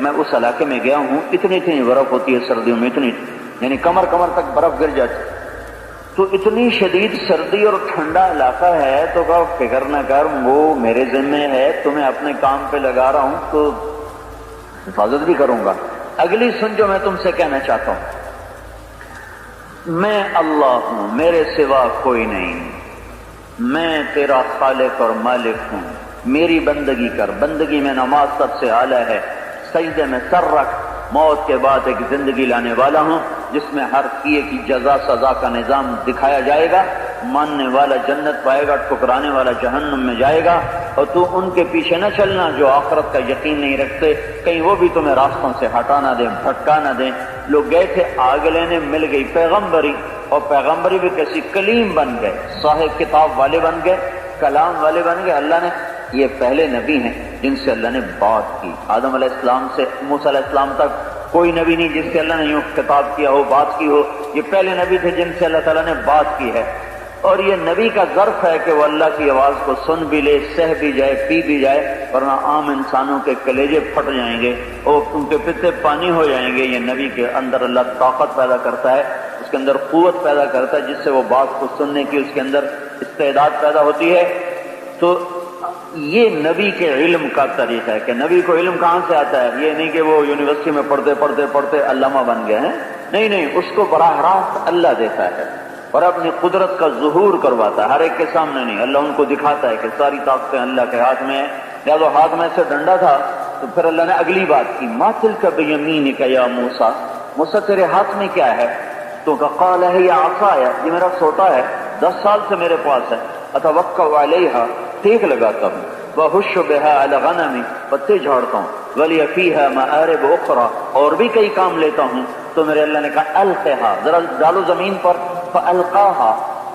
میں اس علاقے میں گیا ہوں، اتنی برف ہوتی ہے سردیوں میں، اتنی یعنی کمر تک برف گر جاتی، تو اتنی شدید سردی اور ٹھنڈا علاقہ ہے، تو کہا فکر نہ کر، وہ میرے ذمہ ہے، تمہیں اپنے کام پہ لگا رہا ہوں تو حفاظت بھی کروں گا۔ اگلی سن جو میں تم سے کہنا چاہتا ہوں، میں اللہ ہوں، میرے سوا کوئی نہیں، میں تیرا خالق اور مالک ہوں، میری بندگی کر، بندگی میں نماز سب سے اعلیٰ ہے، سجدے میں سر رکھ، موت کے بعد ایک زندگی لانے والا ہوں جس میں ہر کیے کی جزا سزا کا نظام دکھایا جائے گا، ماننے والا جنت پائے گا، ٹھکرانے والا جہنم میں جائے گا، اور تو ان کے پیچھے نہ چلنا جو آخرت کا یقین نہیں رکھتے، کہیں وہ بھی تمہیں راستوں سے ہٹا نہ دیں، بھٹکا نہ دیں۔ لوگ گئے تھے آگ لینے، مل گئی پیغمبری، اور پیغمبری بھی کیسی کلیم بن گئے، صاحب کتاب والے بن گئے، کلام والے بن گئے۔ اللہ نے یہ پہلے نبی ہیں جن سے اللہ نے بات کی، آدم علیہ السلام سے موسیٰ علیہ السلام تک کوئی نبی نہیں جس سے اللہ نے یوں خطاب کیا ہو، بات کی ہو، یہ پہلے نبی تھے جن سے اللہ تعالیٰ نے بات کی ہے۔ اور یہ نبی کا ظرف ہے کہ وہ اللہ کی آواز کو سن بھی لے، سہ بھی جائے، پی بھی جائے، ورنہ عام انسانوں کے کلیجے پھٹ جائیں گے اور ان کے پتے پانی ہو جائیں گے۔ یہ نبی کے اندر اللہ طاقت پیدا کرتا ہے، اس کے اندر قوت پیدا کرتا ہے، جس سے وہ بات کو سننے کی اس کے اندر استعداد پیدا ہوتی ہے۔ تو یہ نبی کے علم کا طریقہ ہے کہ نبی کو علم کہاں سے آتا ہے، یہ نہیں کہ وہ یونیورسٹی میں پڑھتے علامہ بن گئے ہیں، نہیں، اس کو براہ راست اللہ دیتا ہے اور اپنی قدرت کا ظہور کرواتا ہے، ہر ایک کے سامنے نہیں، اللہ ان کو دکھاتا ہے کہ ساری طاقتیں اللہ کے ہاتھ میں ہیں۔ جب وہ ہاتھ میں سے ڈنڈا تھا تو پھر اللہ نے اگلی بات کی، ما تلک بیمینک یا موسیٰ، موسیٰ تیرے ہاتھ میں کیا ہے؟ تو قال ہی عصای، یہ میرا سوٹا ہے، 10 سال سے میرے پاس ہے، اتوکل علیہا، ٹیک لگاتا ہوں، وَأَحُشُّ بِهَا عَلَى غَنَمِ، پتے جھاڑتا ہوں، وَلِيَ فِيهَا مَآرِبُ أُخْرَى، اور بھی کئی کام لیتا ہوں۔ تو میرے اللہ نے کہا القها، ذرا ڈالو زمین پر، فَأَلْقَاهَا،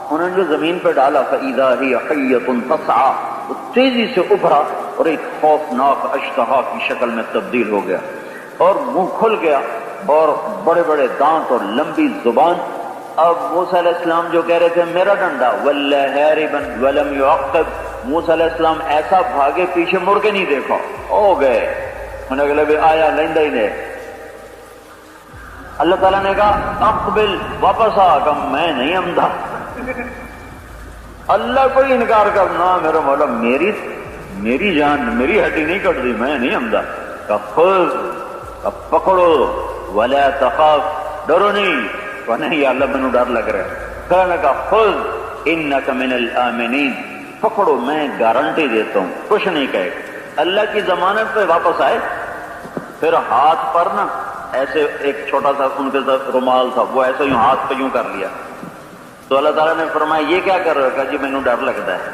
انہوں نے جو زمین پر ڈالا، فَإِذَا هِيَ حَيَّةٌ تَسْعَىٰ، وہ تیزی سے ابھرا اور ایک خوفناک اشتہا کی شکل میں تبدیل ہو گیا اور منہ کھل گیا اور بڑے بڑے دانت اور لمبی زبان۔ اب موسیٰ علیہ السلام جو کہہ رہے تھے میرا ڈنڈا، وَلَّا هَارِبًا وَلَمْ يُعَقِّبْ، موسیٰ علیہ السلام ایسا بھاگے پیچھے مڑ کے نہیں دیکھا، ہو گئے، انہیں اگلے بھی آیا لیندہ ہی نے۔ اللہ تعالیٰ نے کہا اقبل، واپس آ، کہ میں نہیں اندھا۔ اللہ کو ہی انکار کرنا، میرا مولا میری جان میری ہڈی نہیں کٹ دی، میں نہیں اندھا۔ کہ خذ، کہ پکڑو، ولا تخاف، ڈرو نہیں، کہ نہیں یا اللہ مینوں ڈر لگ رہا ہے۔ کہنے کا خذ انک من الآمنین، پکڑو میں گارنٹی دیتا ہوں، کچھ نہیں کہے۔ اللہ کی ضمانت پہ واپس آئے، پھر ہاتھ پر نا ایسے ایک چھوٹا سا ان کے ساتھ رومال تھا، وہ ایسے یوں ہاتھ پہ یوں کر لیا۔ تو اللہ تعالیٰ نے فرمایا یہ کیا کر رہے ہو؟ کہا جی مینوں ڈر لگتا ہے۔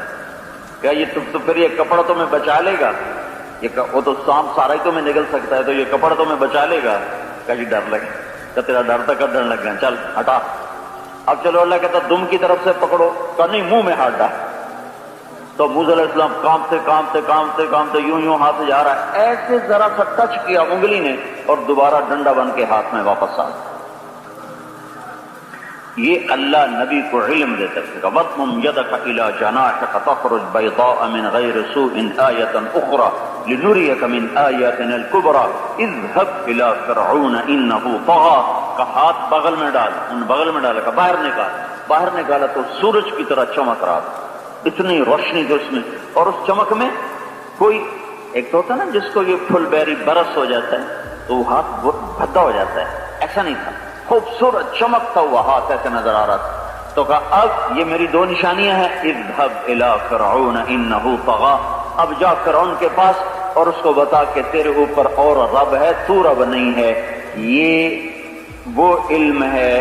کہا یہ تو پھر یہ کپڑا تمہیں بچا لے گا، وہ تو سانپ سارا ہی تمہیں نگل سکتا ہے، تو یہ کپڑا تمہیں بچا لے گا؟ کہا جی ڈر لگے، کہ تیرا ڈر تک ڈر لگ گیا، چل ہٹا۔ اب چلو اللہ کہتا دم کی طرف سے پکڑو، کہ نہیں منہ میں ہاتھ ڈال۔ تو موسیٰ علیہ السلام کانپتے یوں ہاتھ جا رہا ہے، ایسے ذرا سا ٹچ کیا انگلی نے اور دوبارہ ڈنڈا بن کے ہاتھ میں واپس آ گیا۔ یہ اللہ نبی کو علم دیتا ہے کہ وَاضْمُمْ يَدَكَ إِلَىٰ جَنَاحِكَ تَخْرُجْ بَيْضَاءَ مِنْ غَيْرِ سُوءٍ آيَةً أُخْرَىٰ لِنُرِيَكَ مِنْ آيَاتِنَا الْكُبْرَىٰ اذْهَبْ إِلَىٰ فِرْعَوْنَ إِنَّهُ طَغَىٰ، کا ہاتھ بغل میں ڈال، ان بغل میں ڈالا، کا باہر نکالا تو سورج کی طرح چمک رہا تھا، اتنی روشنی تھی اس میں، اور اس چمک میں کوئی ایک تو ہوتا ہے نا جس کو یہ پھل بیری برس ہو جاتا ہے تو وہ ہاتھ بھدا ہو جاتا ہے، ایسا نہیں تھا، خوبصورت چمکتا ہوا ہاتھ ایسے نظر آ رہا تھا۔ تو کہا اب یہ میری 2 نشانیاں ہیں، اذهب الى فرعون انه طغى، اب جا فرعون کے پاس اور اس کو بتا کہ تیرے اوپر اور رب ہے، تو رب نہیں ہے۔ یہ وہ علم ہے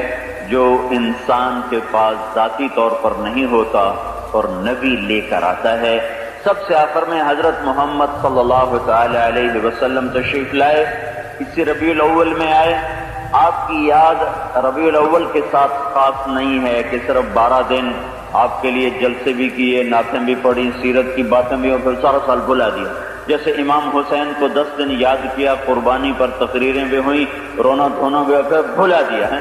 جو انسان کے پاس ذاتی طور پر نہیں ہوتا اور نبی لے کر آتا ہے۔ سب سے آخر میں حضرت محمد صلی اللہ تعالی علیہ وسلم تشریف لائے، اسی ربیع الاول میں آئے۔ آپ کی یاد ربیع الاول کے ساتھ خاص نہیں ہے کہ صرف 12 دن آپ کے لیے جلسے بھی کیے، نعتیں بھی پڑھی، سیرت کی باتیں بھی، اور پھر سارا سال بھلا دیا۔ جیسے امام حسین کو 10 دن یاد کیا، قربانی پر تقریریں بھی ہوئیں، رونا دھونا بھی، پھر بھلا دیا ہے۔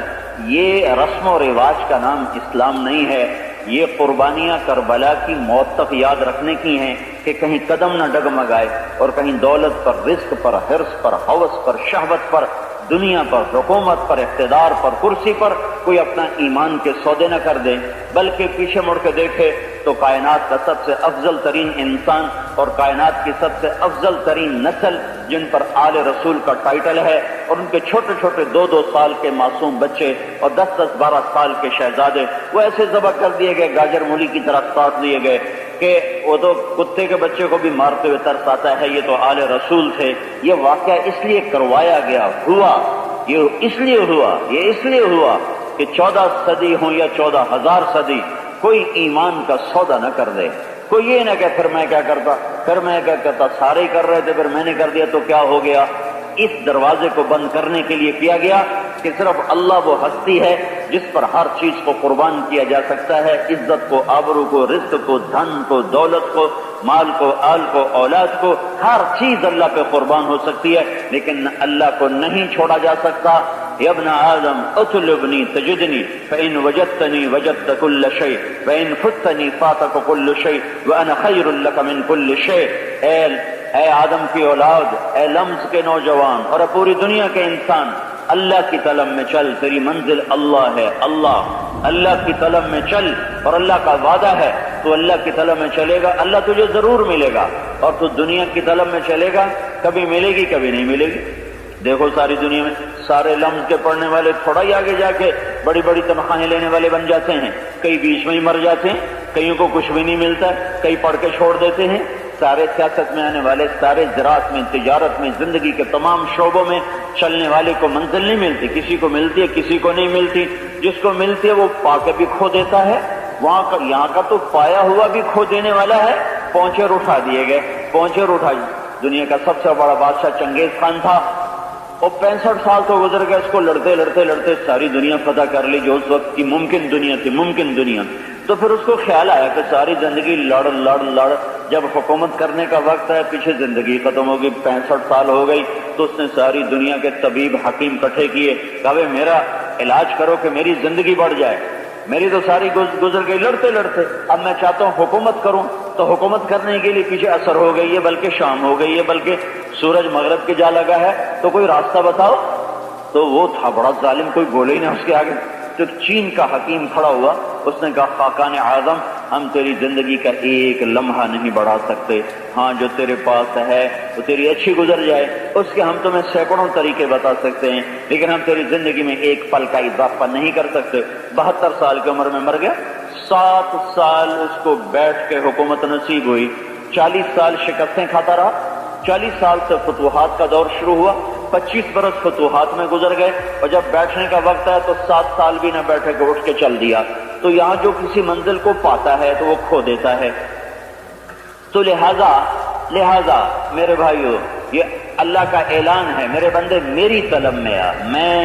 یہ رسم و رواج کا نام اسلام نہیں ہے۔ یہ قربانیاں کربلا کی موت تک یاد رکھنے کی ہیں کہ کہیں قدم نہ ڈگمگائے اور کہیں دولت پر، رزق پر، حرص پر، ہوس پر، شہوت پر، دنیا پر، حکومت پر، اقتدار پر، کرسی پر کوئی اپنا ایمان کے سودے نہ کر دے، بلکہ پیچھے مڑ کے دیکھے تو کائنات کا سب سے افضل ترین انسان اور کائنات کی سب سے افضل ترین نسل جن پر آل رسول کا ٹائٹل ہے، اور ان کے چھوٹے چھوٹے 2-2 سال کے معصوم بچے اور 10-10 12 سال کے شہزادے وہ ایسے ذبح کر دیے گئے، گاجر مولی کی طرح کاٹ دیے گئے کہ وہ تو کتے کے بچے کو بھی مارتے ہوئے ترس آتا ہے، یہ تو آل رسول تھے۔ یہ واقعہ اس لیے کروایا گیا، ہوا یہ اس لیے ہوا کہ 14 صدی ہوں یا 14,000 صدی کوئی ایمان کا سودا نہ کر دے، کوئی یہ نہ کہ پھر میں کیا کرتا، سارے ہی کر رہے تھے پھر میں نے کر دیا تو کیا ہو گیا۔ اس دروازے کو بند کرنے کے لیے کیا گیا کہ صرف اللہ وہ ہستی ہے جس پر ہر چیز کو قربان کیا جا سکتا ہے، عزت کو، آبرو کو، رزق کو، دھن کو، دولت کو، مال کو، آل کو، اولاد کو، ہر چیز اللہ پہ قربان ہو سکتی ہے، لیکن اللہ کو نہیں چھوڑا جا سکتا۔ یا ابن آدم اطلبنی تجدنی فإن وجدتنی وجدت كل شيء وإن فتنی فاتك كل شيء وأنا خير لك من كل شيء۔ اے آدم کی اولاد، اے لمز کے نوجوان اور پوری دنیا کے انسان، اللہ کی طلب میں چل، تیری منزل اللہ ہے، اللہ کی طلب میں چل، اور اللہ کا وعدہ ہے تو اللہ کی طلب میں چلے گا اللہ تجھے ضرور ملے گا، اور تو دنیا کی طلب میں چلے گا کبھی ملے گی کبھی نہیں ملے گی۔ دیکھو ساری دنیا میں سارے لمز کے پڑھنے والے تھوڑا ہی آگے جا کے بڑی بڑی تنخواہیں لینے والے بن جاتے ہیں، کئی بیچ میں ہی مر جاتے ہیں، کئیوں کو کچھ بھی نہیں ملتا، کئی پڑھ کے چھوڑ دیتے ہیں۔ سارے سیاست میں آنے والے، سارے زراعت میں، تجارت میں، زندگی کے تمام شعبوں میں چلنے والے کو منزل نہیں ملتی، کسی کو ملتی ہے کسی کو نہیں ملتی، جس کو ملتی ہے وہ پا کے بھی کھو دیتا ہے، یہاں کا تو پایا ہوا بھی کھو دینے والا ہے۔ پونچر اٹھا دیے گئے، پونچر اٹھائی۔ دنیا کا سب سے بڑا بادشاہ چنگیز خان تھا، وہ 65 سال تو گزر گیا، اس کو لڑتے ساری دنیا فتح کر لی جو اس وقت کی ممکن دنیا۔ تو پھر اس کو خیال آیا کہ ساری زندگی لڑ جب حکومت کرنے کا وقت ہے، پیچھے زندگی ختم ہوگی، 65 سال ہو گئی، تو اس نے ساری دنیا کے طبیب حکیم اکٹھے کیے، کہا بھئی میرا علاج کرو کہ میری زندگی بڑھ جائے، میری تو ساری گزر گئی لڑتے، اب میں چاہتا ہوں حکومت کروں۔ تو حکومت کرنے کے لیے پیچھے اثر ہو گئی ہے، بلکہ شام ہو گئی ہے، بلکہ سورج مغرب کے جا لگا ہے، تو کوئی راستہ بتاؤ۔ تو وہ تھا بڑا ظالم، کوئی بولے ہی نہ اس کے آگے۔ تو چین کا حکیم کھڑا ہوا، اس نے کہا خاقان اعظم، ہم تیری زندگی کا ایک لمحہ نہیں بڑھا سکتے، ہاں جو تیرے پاس ہے وہ تیری اچھی گزر جائے، اس کے ہم تمہیں سینکڑوں طریقے بتا سکتے ہیں، لیکن ہم تیری زندگی میں ایک پل کا اضافہ نہیں کر سکتے۔ 72 سال کی عمر میں مر گیا۔ 7 سال اس کو بیٹھ کے حکومت نصیب ہوئی، 40 سال شکستیں کھاتا رہا، 40 سال سے فتوحات کا دور شروع ہوا، 25 برس فتوحات میں گزر گئے، اور جب بیٹھنے کا وقت ہے تو 7 سال بھی نہ بیٹھے کہ اٹھ کے چل دیا۔ تو یہاں جو کسی منزل کو پاتا ہے تو وہ کھو دیتا ہے۔ تو لہذا میرے بھائیو، یہ اللہ کا اعلان ہے، میرے بندے میری طلب میں آ، میں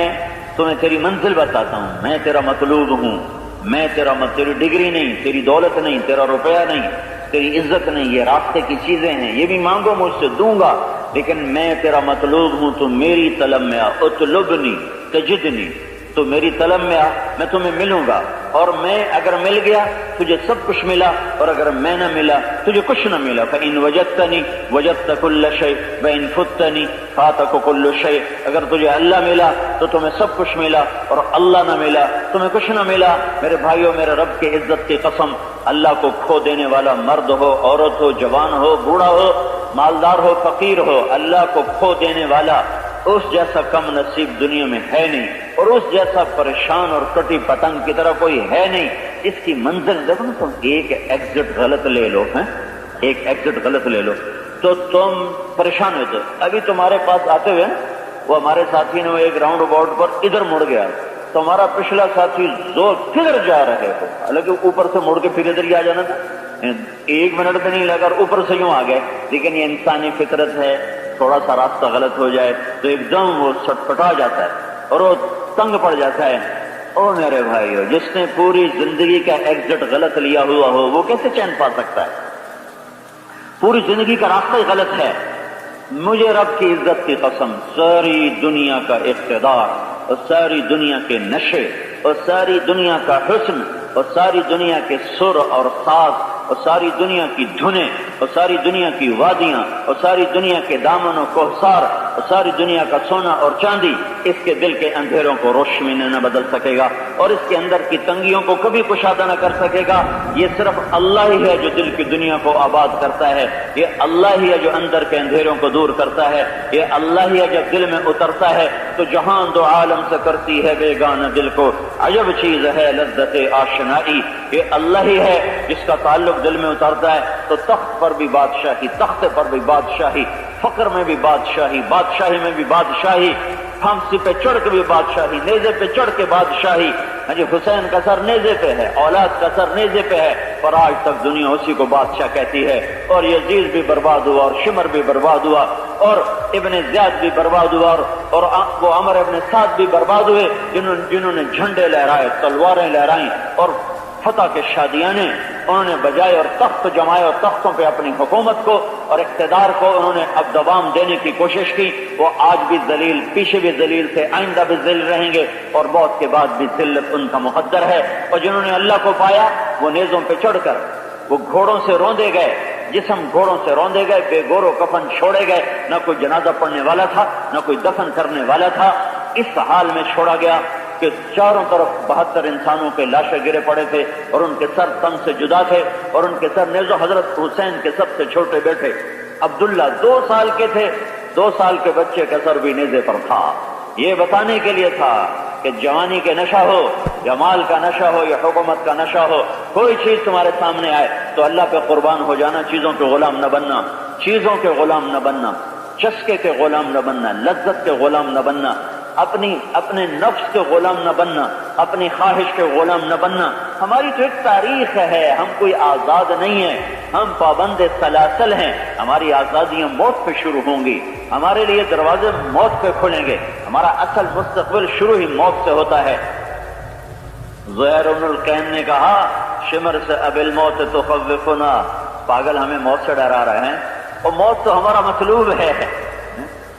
تمہیں تیری منزل بتاتا ہوں، میں تیرا مطلوب ہوں، میں تیری ڈگری نہیں، تیری دولت نہیں، تیرا روپیہ نہیں، تیری عزت نہیں، یہ راستے کی چیزیں ہیں، یہ بھی مانگو مجھ سے دوں گا، لیکن میں تیرا مطلوب ہوں، تو میری طلب میں آ، اطلبنی تجدنی، تو میری طلب میں آ، میں تمہیں ملوں گا، اور میں اگر مل گیا تجھے سب کچھ ملا، اور اگر میں نہ ملا تجھے کچھ نہ ملا۔ فإن وجدتنی وجدت كل شيء وإن فتنی فاتك كل شيء، اگر تجھے اللہ ملا تو تمہیں سب کچھ ملا، اور اللہ نہ ملا تمہیں کچھ نہ ملا۔ میرے بھائیوں، میرے رب کی عزت کی قسم، اللہ کو کھو دینے والا مرد ہو، عورت ہو، جوان ہو، بوڑھا ہو، مالدار ہو، فقیر ہو، اللہ کو کھو دینے والا اس جیسا کم نصیب دنیا میں ہے نہیں، اور اس جیسا پریشان اور کٹی پتنگ کی طرح کوئی ہے نہیں۔ اس کی منزل دیکھو نا، تم ایک ایگزٹ غلط لے لو، ایک ایگزٹ غلط لے لو تو تم پریشان ہوتے۔ ابھی تمہارے پاس آتے ہوئے وہ ہمارے ساتھی نے وہ ایک راؤنڈ اباؤٹ پر ادھر مڑ گیا، تو ہمارا پچھلا ساتھی زور کدھر جا رہے ہو، حالانکہ اوپر سے مڑ کے پھر ادھر ہی آ جانا تھا، 1 منٹ بھی نہیں لگا اور اوپر سے یوں آ گئے۔ لیکن یہ انسانی فطرت ہے، تھوڑا سا راستہ غلط ہو جائے تو ایک دم وہ سٹپٹا جاتا ہے اور وہ تنگ پڑ جاتا ہے۔ او میرے بھائیو، جس نے پوری زندگی کا ایگزٹ غلط لیا ہوا ہو وہ کیسے چین پا سکتا ہے؟ پوری زندگی کا راستہ ہی غلط ہے۔ مجھے رب کی عزت کی قسم، ساری دنیا کا اقتدار اور ساری دنیا کے نشے اور ساری دنیا کا حسن اور ساری دنیا کے سر اور ساز اور ساری دنیا کی دھنیں اور ساری دنیا کی وادیاں اور ساری دنیا کے دامن و کوثار اور ساری دنیا کا سونا اور چاندی اس کے دل کے اندھیروں کو روشنی میں نہ بدل سکے گا، اور اس کے اندر کی تنگیوں کو کبھی کشادہ نہ کر سکے گا۔ یہ صرف اللہ ہی ہے جو دل کی دنیا کو آباد کرتا ہے، یہ اللہ ہی ہے جو اندر کے اندھیروں کو دور کرتا ہے، یہ اللہ ہی ہے جب دل میں اترتا ہے تو جہان دو عالم سے کرتی ہے بیگانہ دل کو عجب چیز ہے لذت آشنائی۔ یہ اللہ ہی ہے جس کا تعلق دل میں اترتا ہے تو تخت پر بھی بادشاہی، تخت پر بھی بادشاہی، فقر میں بھی بادشاہی، بادشاہی میں بھی بادشاہی، پھانسی پہ چڑھ کے بھی بادشاہی، نیزے پہ چڑھ کے بادشاہی۔ جی حسین کا سر نیزے پہ ہے، اولاد کا سر نیزے پہ ہے، اور آج تک دنیا اسی کو بادشاہ کہتی ہے۔ اور یزید بھی برباد ہوا اور شمر بھی برباد ہوا اور ابن زیاد بھی برباد ہوا اور وہ عمر ابن سعد بھی برباد ہوئے جنہوں نے جھنڈے لہرائے، تلواریں لہرائیں اور فتح کے شادیانے انہوں نے بجائے اور تخت جمائے اور تختوں پہ اپنی حکومت کو اور اقتدار کو انہوں نے اب دوام دینے کی کوشش کی۔ وہ آج بھی ذلیل، پیچھے بھی ذلیل تھے، آئندہ بھی ذلیل رہیں گے اور موت کے بعد بھی ذلت ان کا مقدر ہے۔ اور جنہوں نے اللہ کو پایا وہ نیزوں پہ چڑھ کر وہ گھوڑوں سے روندے گئے، جسم گھوڑوں سے روندے گئے، بے گور و کفن چھوڑے گئے، نہ کوئی جنازہ پڑھنے والا تھا نہ کوئی دفن کرنے والا تھا۔ اس حال میں چھوڑا گیا کہ چاروں طرف 72 انسانوں کے لاشیں گرے پڑے تھے اور ان کے سر تن سے جدا تھے اور ان کے سر نیزوں حضرت حسین کے سب سے چھوٹے بیٹے عبداللہ 2 سال کے تھے، 2 سال کے بچے کا سر بھی نیزے پر تھا۔ یہ بتانے کے لیے تھا کہ جوانی کے نشہ ہو یا مال کا نشہ ہو یا حکومت کا نشہ ہو، کوئی چیز تمہارے سامنے آئے تو اللہ پہ قربان ہو جانا، چیزوں کے غلام نہ بننا، چیزوں کے غلام نہ بننا، چسکے کے غلام نہ بننا، لذت کے غلام نہ بننا، اپنے نفس کے غلام نہ بننا، اپنی خواہش کے غلام نہ بننا۔ ہماری تو ایک تاریخ ہے، ہم کوئی آزاد نہیں ہیں، ہم پابند سلاسل ہیں۔ ہماری آزادیاں موت پہ شروع ہوں گی، ہمارے لیے دروازے موت پہ کھلیں گے، ہمارا اصل مستقبل شروع ہی موت سے ہوتا ہے۔ زہیر بن القین نے کہا شمر سے اب الموت تخوفنا، پاگل ہمیں موت سے ڈرا رہے ہیں اور موت تو ہمارا مطلوب ہے۔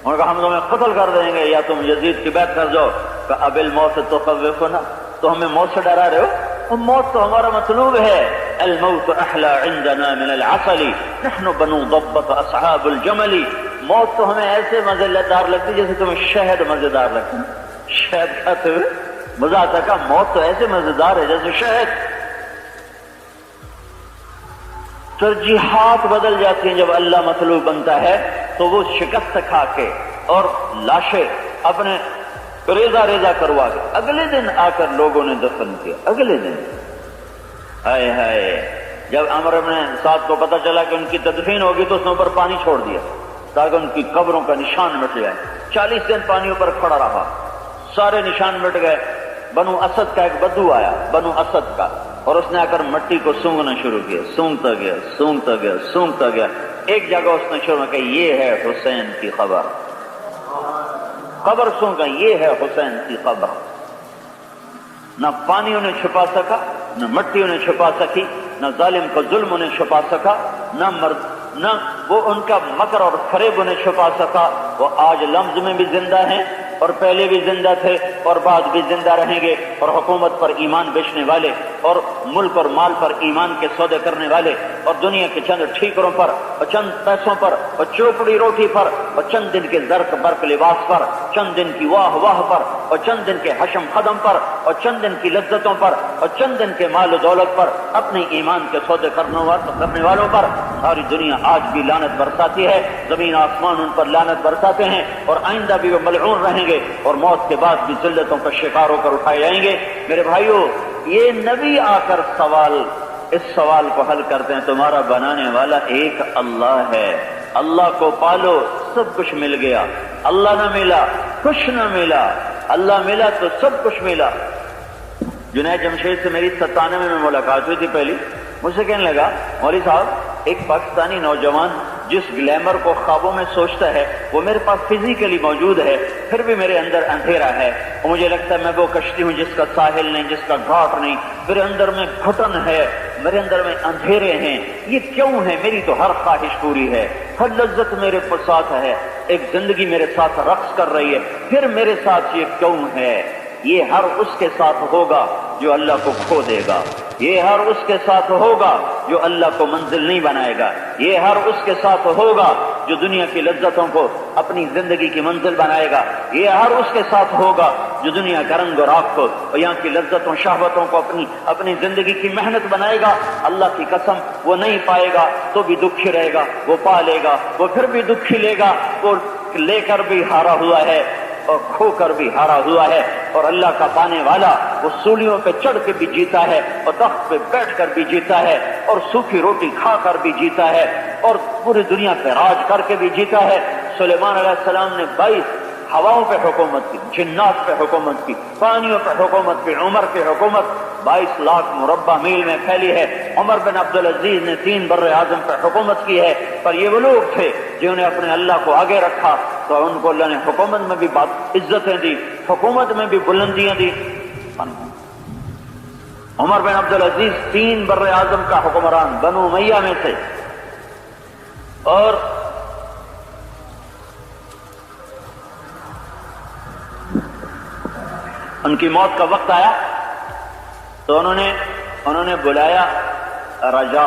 انہوں نے کہا ہم تمہیں قتل کر دیں گے یا تم یزید کی بیعت کر جاؤ، کہ اب الموت تخوفنا، تو ہمیں موت سے ڈرا رہے ہو، اور موت تو ہمارا مطلوب ہے۔ الموت احلی عندنا من العسل نحن بنو ضبط اصحاب الجمل، موت تو ہمیں ایسے مزیدار لگتی جیسے تمہیں شہد مزیدار لگتا ہے۔ شہد کھاتے ہوئے مزہ آتا ہے، موت تو ایسے مزیدار ہے جیسے شہد۔ ترجیحات بدل جاتی ہیں جب اللہ مطلوب بنتا ہے تو وہ شکست کھا کے اور لاشیں اپنے ریزہ ریزہ کروا کے اگلے دن آ کر لوگوں نے دفن کیا۔ اگلے دن ہائے ہائے، جب عمر بن سعد کو پتہ چلا کہ ان کی تدفین ہوگی تو اس نے اوپر پانی چھوڑ دیا تاکہ ان کی قبروں کا نشان مٹ جائے۔ 40 دن پانی اوپر کھڑا رہا، سارے نشان مٹ گئے۔ بنو اسد کا ایک بدو آیا، بنو اسد کا، اور اس نے آ کر مٹی کو سونگنا شروع کیا، سونگتا گیا سونگتا گیا سونگتا گیا۔ ایک جگہ اس نے شروع کہ یہ ہے حسین کی خبر، قبر سونگا، یہ ہے حسین کی خبر۔ نہ پانی انہیں چھپا سکا، نہ مٹی انہیں چھپا سکی، نہ ظالم کو ظلم انہیں چھپا سکا، نہ وہ ان کا مکر اور فریب انہیں چھپا سکا۔ وہ آج لمز میں بھی زندہ ہیں اور پہلے بھی زندہ تھے اور بعد بھی زندہ رہیں گے، اور حکومت پر ایمان بیچنے والے اور ملک اور مال پر ایمان کے سودے کرنے والے اور دنیا کے چند ٹھیکروں پر اور چند پیسوں پر اور چوپڑی روٹی پر اور چند دن کے زرق برق لباس پر، چند دن کی واہ واہ پر اور چند دن کے حشم قدم پر اور چند دن کی لذتوں پر اور چند دن کے مال و دولت پر، اپنے ایمان کے سودے کرنے والوں پر ساری دنیا آج بھی لعنت برساتی ہے، زمین آسمان ان پر لعنت برساتے ہیں، اور آئندہ بھی وہ ملعون رہیں گے اور موت کے بعد بھی ذلتوں کا شکار ہو کر اٹھائے جائیں گے۔ میرے بھائیو، یہ نبی آ کر اس سوال کو حل کرتے ہیں۔ تمہارا بنانے والا ایک اللہ ہے، اللہ کو پالو، سب کچھ مل گیا۔ اللہ نہ ملا کچھ نہ ملا، اللہ ملا تو سب کچھ ملا۔ جنید جمشید سے میری 97 میں ملاقات ہوئی تھی پہلی، مجھ سے کہنے لگا مولوی صاحب ایک پاکستانی نوجوان جس گلیمر کو خوابوں میں سوچتا ہے وہ میرے پاس فزیکلی موجود ہے، پھر بھی میرے اندر اندھیرا ہے، اور مجھے لگتا ہے میں وہ کشتی ہوں جس کا ساحل نہیں، جس کا گھاٹ نہیں، میرے اندر میں گھٹن ہے، میرے اندر میں اندھیرے ہیں، یہ کیوں ہے؟ میری تو ہر خواہش پوری ہے، ہر لذت میرے ساتھ ہے، ایک زندگی میرے ساتھ رقص کر رہی ہے، پھر میرے ساتھ یہ کیوں ہے؟ یہ ہر اس کے ساتھ ہوگا جو اللہ کو کھو دے گا۔ یہ ہر اس کے ساتھ ہوگا جو اللہ کو منزل نہیں بنائے گا، یہ ہر اس کے ساتھ ہوگا جو دنیا کی لذتوں کو اپنی زندگی کی منزل بنائے گا، یہ ہر اس کے ساتھ ہوگا جو دنیا کا رنگ و راگ کو اور یہاں کی لذتوں شہوتوں کو اپنی زندگی کی محنت بنائے گا۔ اللہ کی قسم وہ نہیں پائے گا تو بھی دکھی رہے گا، وہ پا لے گا وہ پھر بھی دکھی لے گا، وہ لے کر بھی ہارا ہوا ہے اور کھو کر بھی ہارا ہوا ہے۔ اور اللہ کا پانے والا وہ سولیوں پہ چڑھ کے بھی جیتا ہے اور تخت پہ بیٹھ کر بھی جیتا ہے اور سوکھی روٹی کھا کر بھی جیتا ہے اور پوری دنیا پہ راج کر کے بھی جیتا ہے۔ سلیمان علیہ السلام نے 22 ہواؤں پہ حکومت کی، جنات پہ حکومت کی، پانیوں پہ حکومت کی، عمر پہ حکومت 22 لاکھ مربع میل میں پھیلی ہے۔ عمر بن عبدالعزیز نے 3 بر اعظم پہ حکومت کی ہے، پر یہ وہ لوگ تھے جنہوں نے اپنے اللہ کو آگے رکھا تو ان کو اللہ نے حکومت میں بھی عزتیں دی، حکومت میں بھی بلندیاں دی۔ عمر بن عبدالعزیز 3 بر اعظم کا حکمران بنو امیہ میں تھے، اور ان کی موت کا وقت آیا تو انہوں نے بلایا رجا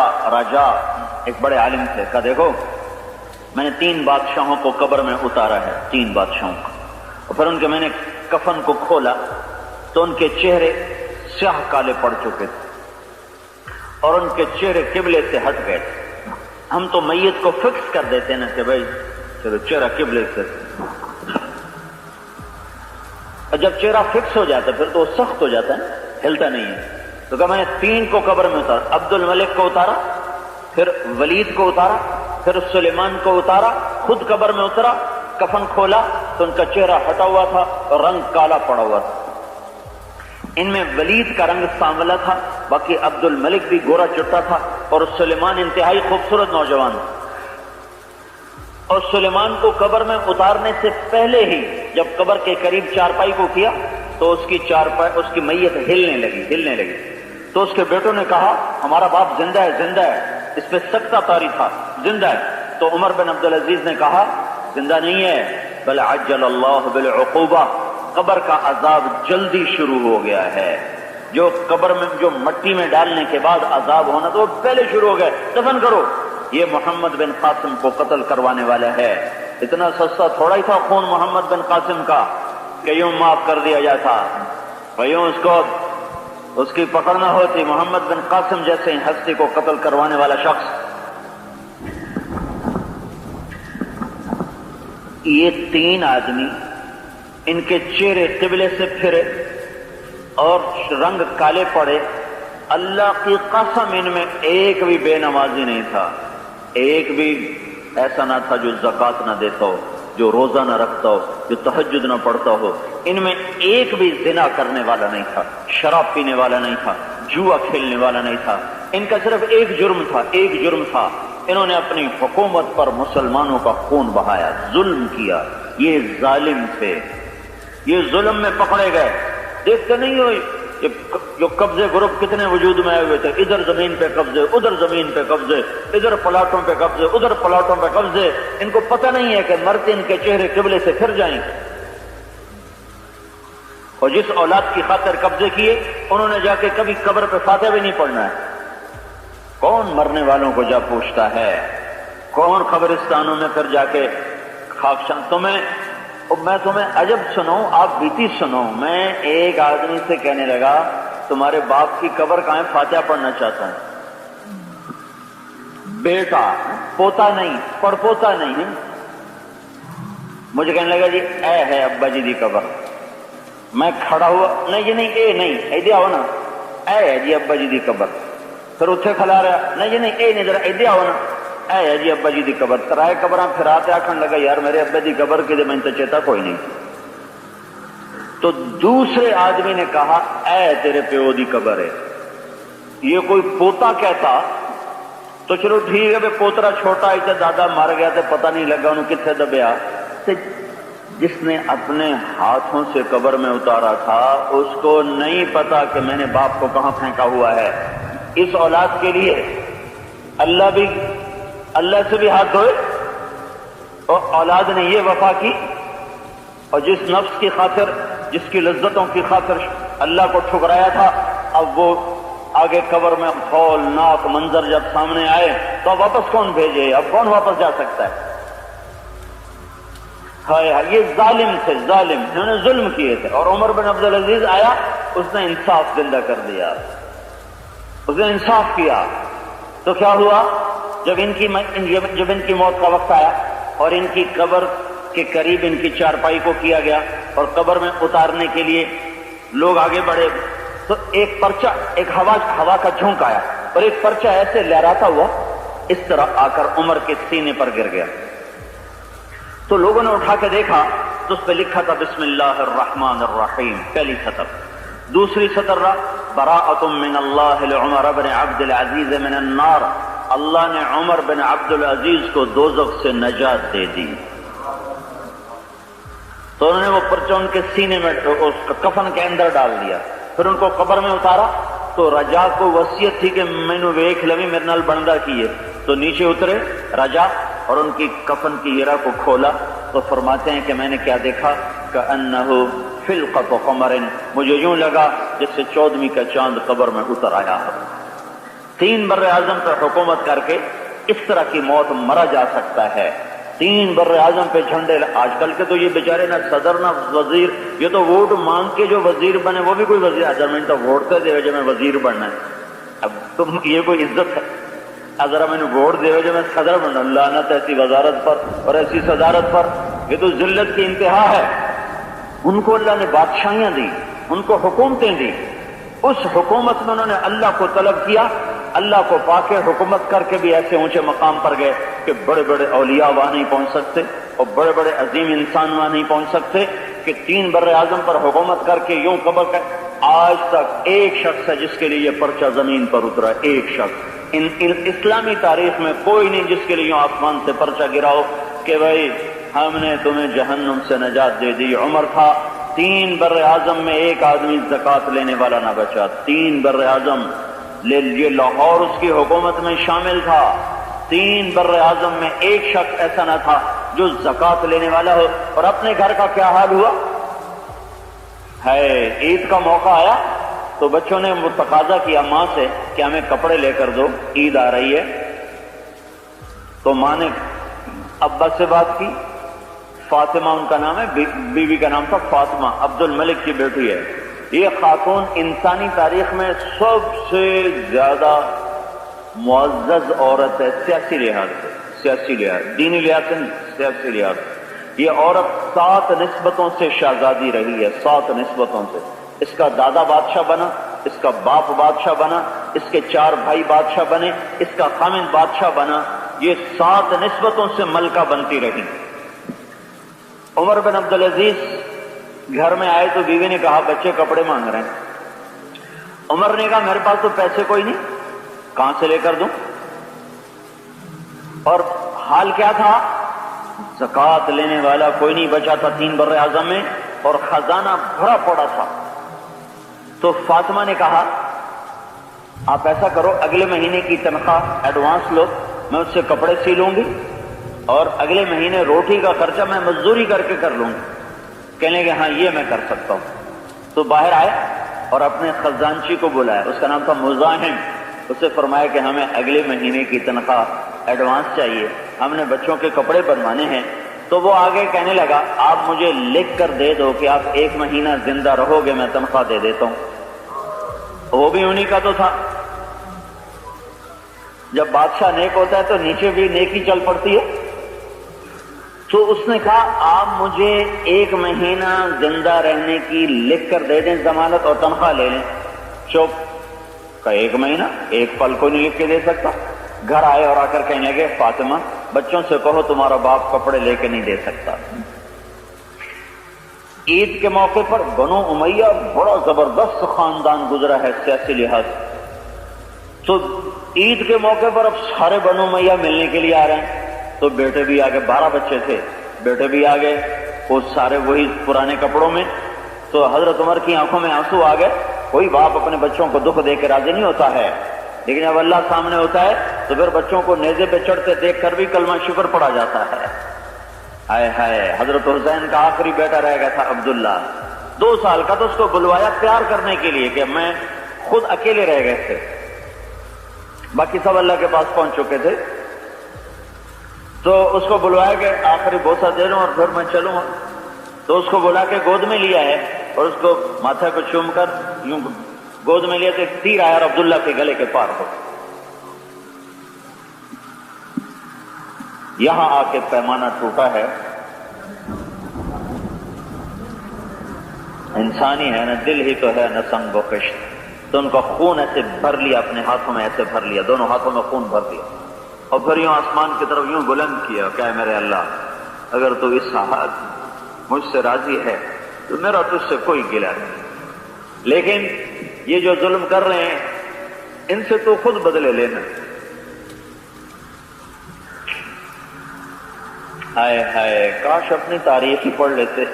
ایک بڑے عالم تھے، کہا دیکھو میں نے 3 بادشاہوں کو قبر میں اتارا ہے، 3 بادشاہوں کو، اور پھر ان کے میں نے کفن کو کھولا تو ان کے چہرے سیاہ کالے پڑ چکے تھے اور ان کے چہرے قبلے سے ہٹ گئے تھے۔ ہم تو میت کو فکس کر دیتے نا کہ بھائی چلو چہرہ قبلے سے، اور جب چہرہ فکس ہو جاتا ہے پھر تو وہ سخت ہو جاتا ہے، ہلتا نہیں ہے۔ تو کہا میں نے 3 کو قبر میں اتارا، عبد الملک کو اتارا، پھر ولید کو اتارا، پھر سلیمان کو اتارا، خود قبر میں اترا، کفن کھولا تو ان کا چہرہ ہٹا ہوا تھا اور رنگ کالا پڑا ہوا تھا۔ ان میں ولید کا رنگ سانولا تھا، باقی عبد الملک بھی گورا چٹا تھا، اور سلیمان انتہائی خوبصورت نوجوان تھا۔ اور سلیمان کو قبر میں اتارنے سے پہلے ہی جب قبر کے قریب چارپائی کو کیا تو اس کی میت ہلنے لگی تو اس کے بیٹوں نے کہا ہمارا باپ زندہ ہے، اس پہ سکتہ طاری تھا، زندہ ہے۔ تو عمر بن عبدالعزیز نے کہا زندہ نہیں ہے، بل عجل اللہ بالعقوبہ، قبر کا عذاب جلدی شروع ہو گیا ہے۔ جو قبر میں جو مٹی میں ڈالنے کے بعد عذاب ہونا تو وہ پہلے شروع ہو گئے، دفن کرو۔ یہ محمد بن قاسم کو قتل کروانے والا ہے۔ اتنا سستا تھوڑا ہی تھا خون محمد بن قاسم کا کہ یوں معاف کر دیا جاتا، یوں اس کی پکڑنا ہوتی۔ محمد بن قاسم جیسے ہستی کو قتل کروانے والا شخص، یہ 3 آدمی، ان کے چہرے قبلے سے پھرے اور رنگ کالے پڑے۔ اللہ کی قسم ان میں ایک بھی بے نمازی نہیں تھا، ایک بھی ایسا نہ تھا جو زکوٰۃ نہ دیتا ہو، جو روزہ نہ رکھتا ہو، جو تہجد نہ پڑھتا ہو۔ ان میں ایک بھی زنا کرنے والا نہیں تھا، شراب پینے والا نہیں تھا، جوا کھیلنے والا نہیں تھا۔ ان کا صرف ایک جرم تھا، انہوں نے اپنی حکومت پر مسلمانوں کا خون بہایا، ظلم کیا۔ یہ ظالم تھے، یہ ظلم میں پکڑے گئے۔ دیکھتے نہیں ہو جو قبضے گروپ کتنے وجود میں آئے ہوئے تھے، ادھر زمین پہ قبضے، ادھر زمین پہ قبضے، ادھر پلاٹوں پہ قبضے، ادھر پلاٹوں پہ قبضے۔ ان کو پتہ نہیں ہے کہ مرتے ان کے چہرے قبلے سے پھر جائیں گے۔ اور جس اولاد کی خاطر قبضے کیے انہوں نے جا کے کبھی قبر پہ فاتحہ بھی نہیں پڑھنا ہے۔ کون مرنے والوں کو جا پوچھتا ہے؟ کون قبرستانوں میں پھر جا کے خاکشان؟ میں تمہیں عجب سنوں، آپ بیتی سنو۔ میں ایک آدمی سے کہنے لگا تمہارے باپ کی قبر کہاں ہے، فاتحہ پڑھنا چاہتا ہے۔ بیٹا، پوتا نہیں، پڑپوتا نہیں۔ مجھے کہنے لگا جی اے ہے ابا جی دی قبر۔ میں کھڑا ہوا، نہیں جی نہیں، اے نہیں، ایدے آؤ نا، اے ہے جی ابا جی دی قبر۔ پھر اتھے کھلا رہا، نہیں جی نہیں، اے نہیں، ذرا ایدے آؤ نا، اے ہے جی ابا جی دی قبر۔ ترائے قبراں پھر آتے آکھن لگا یار میرے ابا دی قبر کے دے میں تو چیتا کوئی نہیں۔ تو دوسرے آدمی نے کہا اے تیرے پیو دی قبر ہے۔ یہ کوئی پوتا کہتا تو چلو ٹھیک ہے، پوترا چھوٹا ہی تھا، دادا مر گیا تو پتہ نہیں لگا انہوں کتنے دبیا۔ جس نے اپنے ہاتھوں سے قبر میں اتارا تھا اس کو نہیں پتا کہ میں نے باپ کو کہاں پھینکا ہوا ہے۔ اس اولاد کے لیے اللہ سے بھی ہاتھ دھوئے اور اولاد نے یہ وفا کی، اور جس نفس کی خاطر، جس کی لذتوں کی خاطر اللہ کو ٹھکرایا تھا، آگے قبر میں ہولناک منظر جب سامنے آئے تو اب واپس کون بھیجے؟ اب کون واپس جا سکتا ہے؟ یہ ظالم تھے، ظالم، انہوں نے ظلم کیے تھے. اور عمر بن عبدالعزیز آیا، اس نے انصاف زندہ کر دیا، اس نے انصاف کیا. تو کیا ہوا؟ جب ان کی موت کا وقت آیا اور ان کی قبر کے قریب ان کی چارپائی کو کیا گیا اور قبر میں اتارنے کے لیے لوگ آگے بڑھے، تو ایک پرچہ، ایک ہوا کا جھونک آیا اور ایک پرچہ ایسے لہراتا ہوا اس طرح آ کر عمر کے سینے پر گر گیا. تو لوگوں نے اٹھا کے دیکھا تو اس پہ لکھا تھا بسم اللہ الرحمن الرحیم، پہلی سطر. دوسری سطر براءۃ من اللہ لعمر بن عبد العزیز من النار، اللہ نے عمر بن عبد العزیز کو دوزخ سے نجات دے دی. تو انہوں نے وہ پرچہ ان کے سینے میں، اس کفن کے اندر ڈال دیا. پھر ان کو قبر میں اتارا تو رجا کو وصیت تھی کہ مینو ویکھ لوی میرے نال بندا کیے. تو نیچے اترے رجا اور ان کی کفن کی ہیرا کو کھولا تو فرماتے ہیں کہ میں نے کیا دیکھا، کأنہ فلقۃ قمر، مجھے یوں لگا جس سے 14ویں کا چاند قبر میں اتر آیا. 3 بر اعظم پر حکومت کر کے اس طرح کی موت مرا جا سکتا ہے. 3 بر اعظم پہ جھنڈے، آج کل کے تو یہ بیچارے نہ صدر نہ وزیر، یہ تو ووٹ مانگ کے جو وزیر بنے وہ بھی کوئی وزیر اعظم نہیں، تو ووٹ تے دے جو میں وزیر بننا ہے. اب تم یہ کوئی عزت ہے؟ اگر میں نے ووٹ دے جو میں صدر بننا، لعنت ایسی وزارت پر اور ایسی صدارت پر، یہ تو ذلت کی انتہا ہے. ان کو اللہ نے بادشاہیاں دی، ان کو حکومتیں دی، اس حکومت میں انہوں نے اللہ کو طلب کیا، اللہ کو پا کے حکومت کر کے بھی ایسے اونچے مقام پر گئے کہ بڑے بڑے اولیاء وہاں نہیں پہنچ سکتے اور بڑے بڑے عظیم انسان وہاں نہیں پہنچ سکتے، کہ 3 بر اعظم پر حکومت کر کے یوں قبر کر. آج تک ایک شخص ہے جس کے لیے یہ پرچہ زمین پر اترا، ایک شخص. ان اسلامی تاریخ میں کوئی نہیں جس کے لیے یوں آسمان سے پرچہ گراؤ کہ بھائی ہم نے تمہیں جہنم سے نجات دے دی. عمر تھا، 3 بر اعظم میں ایک آدمی زکوٰۃ لینے والا نہ بچا. 3 بر اعظم، یہ لاہور اس کی حکومت میں شامل تھا. 3 بر اعظم میں ایک شخص ایسا نہ تھا جو زکوٰۃ لینے والا ہو. اور اپنے گھر کا کیا حال ہوا ہے؟ عید کا موقع آیا تو بچوں نے وہ تقاضا کیا ماں سے کہ ہمیں کپڑے لے کر دو، عید آ رہی ہے. تو ماں نے ابا سے بات کی، فاطمہ ان کا نام ہے، بیوی کا نام تھا فاطمہ، عبد الملک کی بیٹی ہے. یہ خاتون انسانی تاریخ میں سب سے زیادہ معزز عورت ہے، سیاسی لحاظ سے، سیاسی لحاظ، دینی لحاظ سے نہیں، سیاسی لحاظ سے. یہ عورت 7 نسبتوں سے شہزادی رہی ہے، 7 نسبتوں سے. اس کا دادا بادشاہ بنا، اس کا باپ بادشاہ بنا، اس کے 4 بھائی بادشاہ بنے، اس کا خامند بادشاہ بنا. یہ 7 نسبتوں سے ملکہ بنتی رہی. عمر بن عبدالعزیز گھر میں آئے تو بیوی نے کہا بچے کپڑے مانگ رہے ہیں. عمر نے کہا میرے پاس تو پیسے کوئی نہیں، کہاں سے لے کر دوں؟ اور حال کیا تھا؟ زکوٰۃ لینے والا کوئی نہیں بچا تھا 3 بر اعظم میں اور خزانہ بھرا پڑا تھا. تو فاطمہ نے کہا آپ ایسا کرو، اگلے مہینے کی تنخواہ ایڈوانس لو، میں اس سے کپڑے سی لوں گی اور اگلے مہینے روٹی کا خرچہ میں مزدوری کر کے کر لوں گی. کہنے کہ ہاں یہ میں کر سکتا ہوں. تو باہر آئے اور اپنے خزانچی کو بلایا، اس کا نام تھا مزاحم. اسے فرمایا کہ ہمیں اگلے مہینے کی تنخواہ ایڈوانس چاہیے، ہم نے بچوں کے کپڑے بنوانے ہیں. تو وہ آگے کہنے لگا آپ مجھے لکھ کر دے دو کہ آپ 1 مہینہ زندہ رہو گے، میں تنخواہ دے دیتا ہوں. وہ بھی انہی کا تو تھا. جب بادشاہ نیک ہوتا ہے تو نیچے بھی نیکی چل پڑتی ہے. تو اس نے کہا آپ مجھے 1 مہینہ زندہ رہنے کی لکھ کر دے دیں ضمانت اور تنخواہ لے لیں. چپ کا 1 مہینہ، 1 پل کو نہیں لکھ کے دے سکتا. گھر آئے اور آ کر کہنے لگے فاطمہ بچوں سے کہو تمہارا باپ کپڑے لے کے نہیں دے سکتا. عید کے موقع پر بنو امیہ بڑا زبردست خاندان گزرا ہے سیاسی لحاظ. تو عید کے موقع پر اب سارے بنو امیہ ملنے کے لیے آ رہے ہیں. تو بیٹے بھی آگے، 12 بچے تھے، بیٹے بھی آگے، وہ سارے وہی پرانے کپڑوں میں. تو حضرت عمر کی آنکھوں میں آنسو آ گئے. کوئی باپ اپنے بچوں کو دکھ دے کے راضی نہیں ہوتا ہے، لیکن جب اللہ سامنے ہوتا ہے تو پھر بچوں کو نیزے پہ چڑھتے دیکھ کر بھی کلمہ شکر پڑا جاتا ہے. ہائے ہائے، حضرت حسین کا آخری بیٹا رہ گیا تھا عبداللہ، 2 سال کا. تو اس کو بلوایا پیار کرنے کے لیے کہ میں خود اکیلے رہ گئے تھے، باقی سب اللہ کے پاس پہنچ چکے تھے. تو اس کو بلوایا کہ آخری بوسہ دے لوں اور پھر میں چلوں. تو اس کو بلا کے گود میں لیا ہے اور اس کو ماتھا کو چوم کر یوں گود میں لیا تو ایک تیر آیا اور عبداللہ کے گلے کے پار ہو. یہاں آ کے پیمانہ ٹوٹا ہے. انسانی ہے نا، دل ہی تو ہے نہ سنگ و خشت. تو ان کا خون ایسے بھر لیا، اپنے ہاتھوں میں ایسے بھر لیا، دونوں ہاتھوں میں خون بھر لیا اور پھر یوں آسمان کی طرف یوں بلند کیا کہ اے میرے اللہ، اگر تو اس حال مجھ سے راضی ہے تو میرا تجھ سے کوئی گلہ نہیں، لیکن یہ جو ظلم کر رہے ہیں ان سے تو خود بدلے لینا. ہائے ہائے، کاش اپنی تاریخ ہی پڑھ لیتے.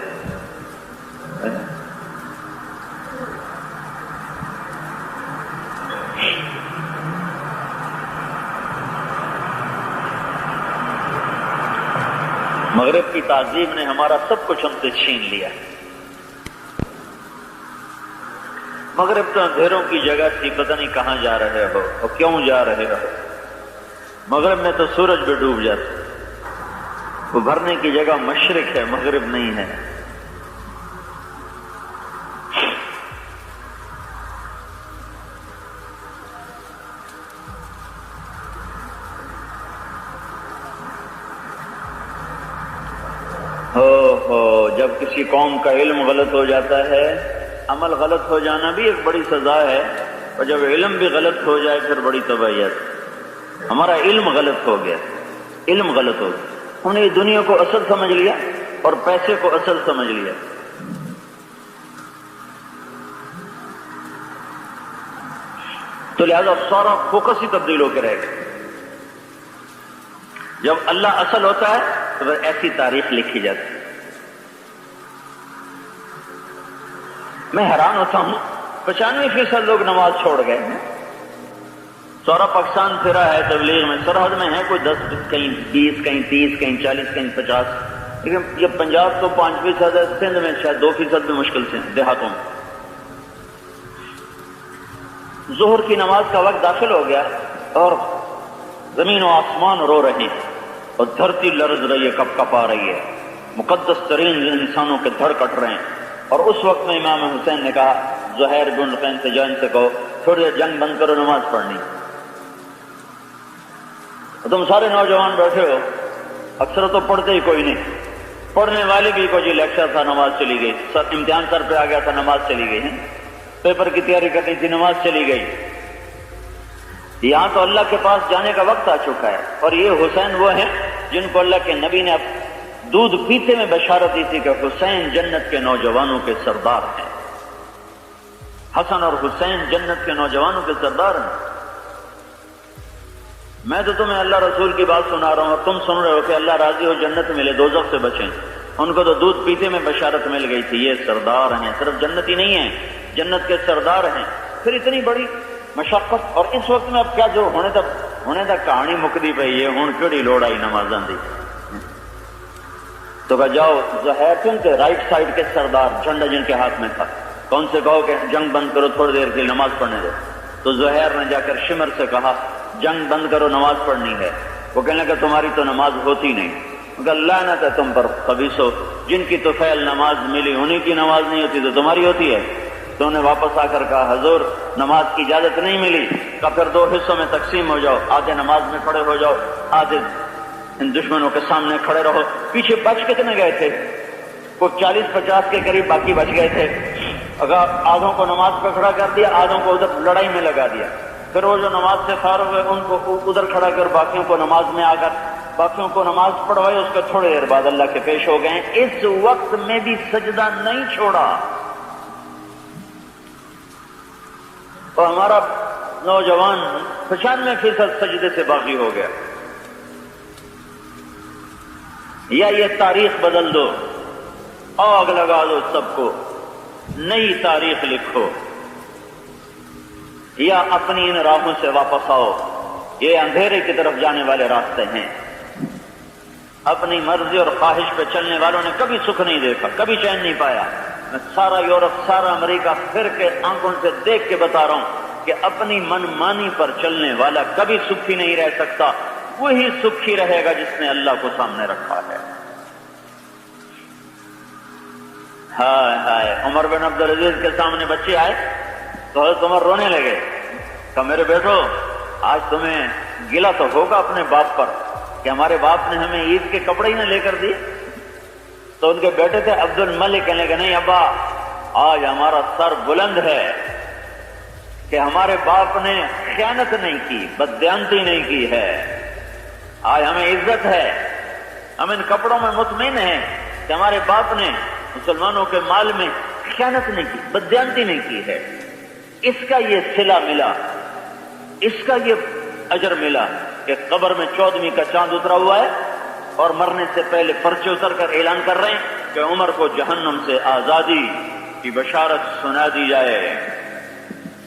مغرب کی تعظیم نے ہمارا سب کچھ ہم سے چھین لیا. مغرب تو اندھیروں کی جگہ تھی، پتہ نہیں کہاں جا رہے ہو اور کیوں جا رہے ہو. مغرب میں تو سورج بھی ڈوب جاتا، وہ بھرنے کی جگہ مشرق ہے، مغرب نہیں ہے. جب کسی قوم کا علم غلط ہو جاتا ہے، عمل غلط ہو جانا بھی ایک بڑی سزا ہے، اور جب علم بھی غلط ہو جائے پھر بڑی تباہی ہے. ہمارا علم غلط ہو گیا، علم غلط ہو گیا. ہم نے یہ دنیا کو اصل سمجھ لیا اور پیسے کو اصل سمجھ لیا. تو لہذا سارا فوکس ہی تبدیل ہو کے رہ گیا. جب اللہ اصل ہوتا ہے تو پھر ایسی تاریخ لکھی جاتی. میں حیران ہوتا ہوں، 95% لوگ نماز چھوڑ گئے ہیں. سورا پاکستان پھرا ہے تبلیغ میں، سرحد میں ہے کوئی 10، کہیں 20، کہیں 30، کہیں 40، کہیں 50، لیکن یہ پنجاب تو 5% ہے، سندھ میں شاید 2% بھی مشکل سے دیہاتوں میں. ظہر کی نماز کا وقت داخل ہو گیا اور زمین و آسمان رو رہی ہے اور دھرتی لرز رہی ہے، کپ کپ آ رہی ہے، مقدس ترین انسانوں کے دھڑ کٹ رہے ہیں. اور اس وقت میں امام حسین نے کہا زہیر بن حسین سے جان سے کہو تھوڑی دیر جنگ بند کرو، نماز پڑھنی. تم سارے نوجوان بیٹھے ہو، اکثر تو پڑھتے ہی کوئی نہیں. پڑھنے والے بھی کو جی لیکچر تھا، نماز چلی گئی. امتحان سر پہ آ گیا تھا، نماز چلی گئی. پیپر کی تیاری کرنی تھی، نماز چلی گئی. یہاں تو اللہ کے پاس جانے کا وقت آ چکا ہے. اور یہ حسین وہ ہیں جن کو اللہ کے نبی نے دودھ پیتے میں بشارت دی تھی کہ حسین جنت کے نوجوانوں کے سردار ہیں. حسن اور حسین جنت کے نوجوانوں کے سردار ہیں. میں تو تمہیں اللہ رسول کی بات سنا رہا ہوں اور تم سن رہے ہو کہ اللہ راضی ہو، جنت ملے، دوزخ سے بچیں. ان کو تو دودھ پیتے میں بشارت مل گئی تھی. یہ سردار ہیں، صرف جنت ہی نہیں ہیں، جنت کے سردار ہیں. پھر اتنی بڑی مشقت، اور اس وقت میں اب کیا جو ہونے تک کہانی مکدی پئی ہے، ہوں کیڑی لوڑ آئی نمازاں دی. تو کہا جاؤ زہیر کیوں کہ رائٹ سائڈ کے سردار، جھنڈا جن کے ہاتھ میں تھا، کون سے کہو کہ جنگ بند کرو، تھوڑی دیر کے لیے نماز پڑھنے دو. تو زہیر نے جا کر شمر سے کہا جنگ بند کرو، نماز پڑھنی ہے. وہ کہنے لگا تمہاری تو نماز ہوتی نہیں. کہ لعنت ہے تم پر خبیثو، جن کی تو فعل نماز ملی انہی کی نماز نہیں ہوتی تو تمہاری ہوتی ہے. تو انہیں واپس آ کر کہا حضور نماز کی اجازت نہیں ملی. کہا پھر 2 حصوں میں تقسیم ہو جاؤ، آدھے نماز میں کھڑے ہو جاؤ، آدھے ان دشمنوں کے سامنے کھڑے رہو. پیچھے بچ کتنے گئے تھے؟ کوئی 40-50 کے قریب باقی بچ گئے تھے. اگر آدھوں کو نماز پہ کھڑا کر دیا، آدھوں کو ادھر لڑائی میں لگا دیا. پھر وہ جو نماز سے فارغ ہوئے ان کو ادھر کھڑا کر باقیوں کو نماز میں آ کر باقیوں کو نماز پڑھوائی. اس کے تھوڑی دیر بعد اللہ کے پیش ہو گئے. اس وقت میں بھی سجدہ نہیں چھوڑا. اور ہمارا نوجوان 95% سجدے سے باقی ہو گیا. یا یہ تاریخ بدل دو، آگ لگا دو سب کو، نئی تاریخ لکھو، یا اپنی ان راہوں سے واپس آؤ. یہ اندھیرے کی طرف جانے والے راستے ہیں. اپنی مرضی اور خواہش پہ چلنے والوں نے کبھی سکھ نہیں دیکھا، کبھی چین نہیں پایا. میں سارا یورپ، سارا امریکہ پھر کے آنکھوں سے دیکھ کے بتا رہا ہوں کہ اپنی منمانی پر چلنے والا کبھی سکھی نہیں رہ سکتا، وہی سکھی رہے گا جس نے اللہ کو سامنے رکھا ہے۔ ہائے ہائے، عمر بن عبدالعزیز کے سامنے بچے آئے تو حضرت عمر رونے لگے، کہا میرے بیٹو آج تمہیں گلہ تو ہوگا اپنے باپ پر کہ ہمارے باپ نے ہمیں عید کے کپڑے ہی نہ لے کر دیے۔ تو ان کے بیٹے تھے عبد الملک، کہنے لگے نہیں ابا، آج ہمارا سر بلند ہے کہ ہمارے باپ نے خیانت نہیں کی، بددیانتی نہیں کی ہے، آج ہمیں عزت ہے، ہم ان کپڑوں میں مطمئن ہیں کہ ہمارے باپ نے مسلمانوں کے مال میں خیانت نہیں کی، بددیانتی نہیں کی ہے۔ اس کا یہ صلہ ملا، اس کا یہ اجر ملا کہ قبر میں 14ویں کا چاند اترا ہوا ہے اور مرنے سے پہلے پرچے اتر کر اعلان کر رہے ہیں کہ عمر کو جہنم سے آزادی کی بشارت سنا دی جائے۔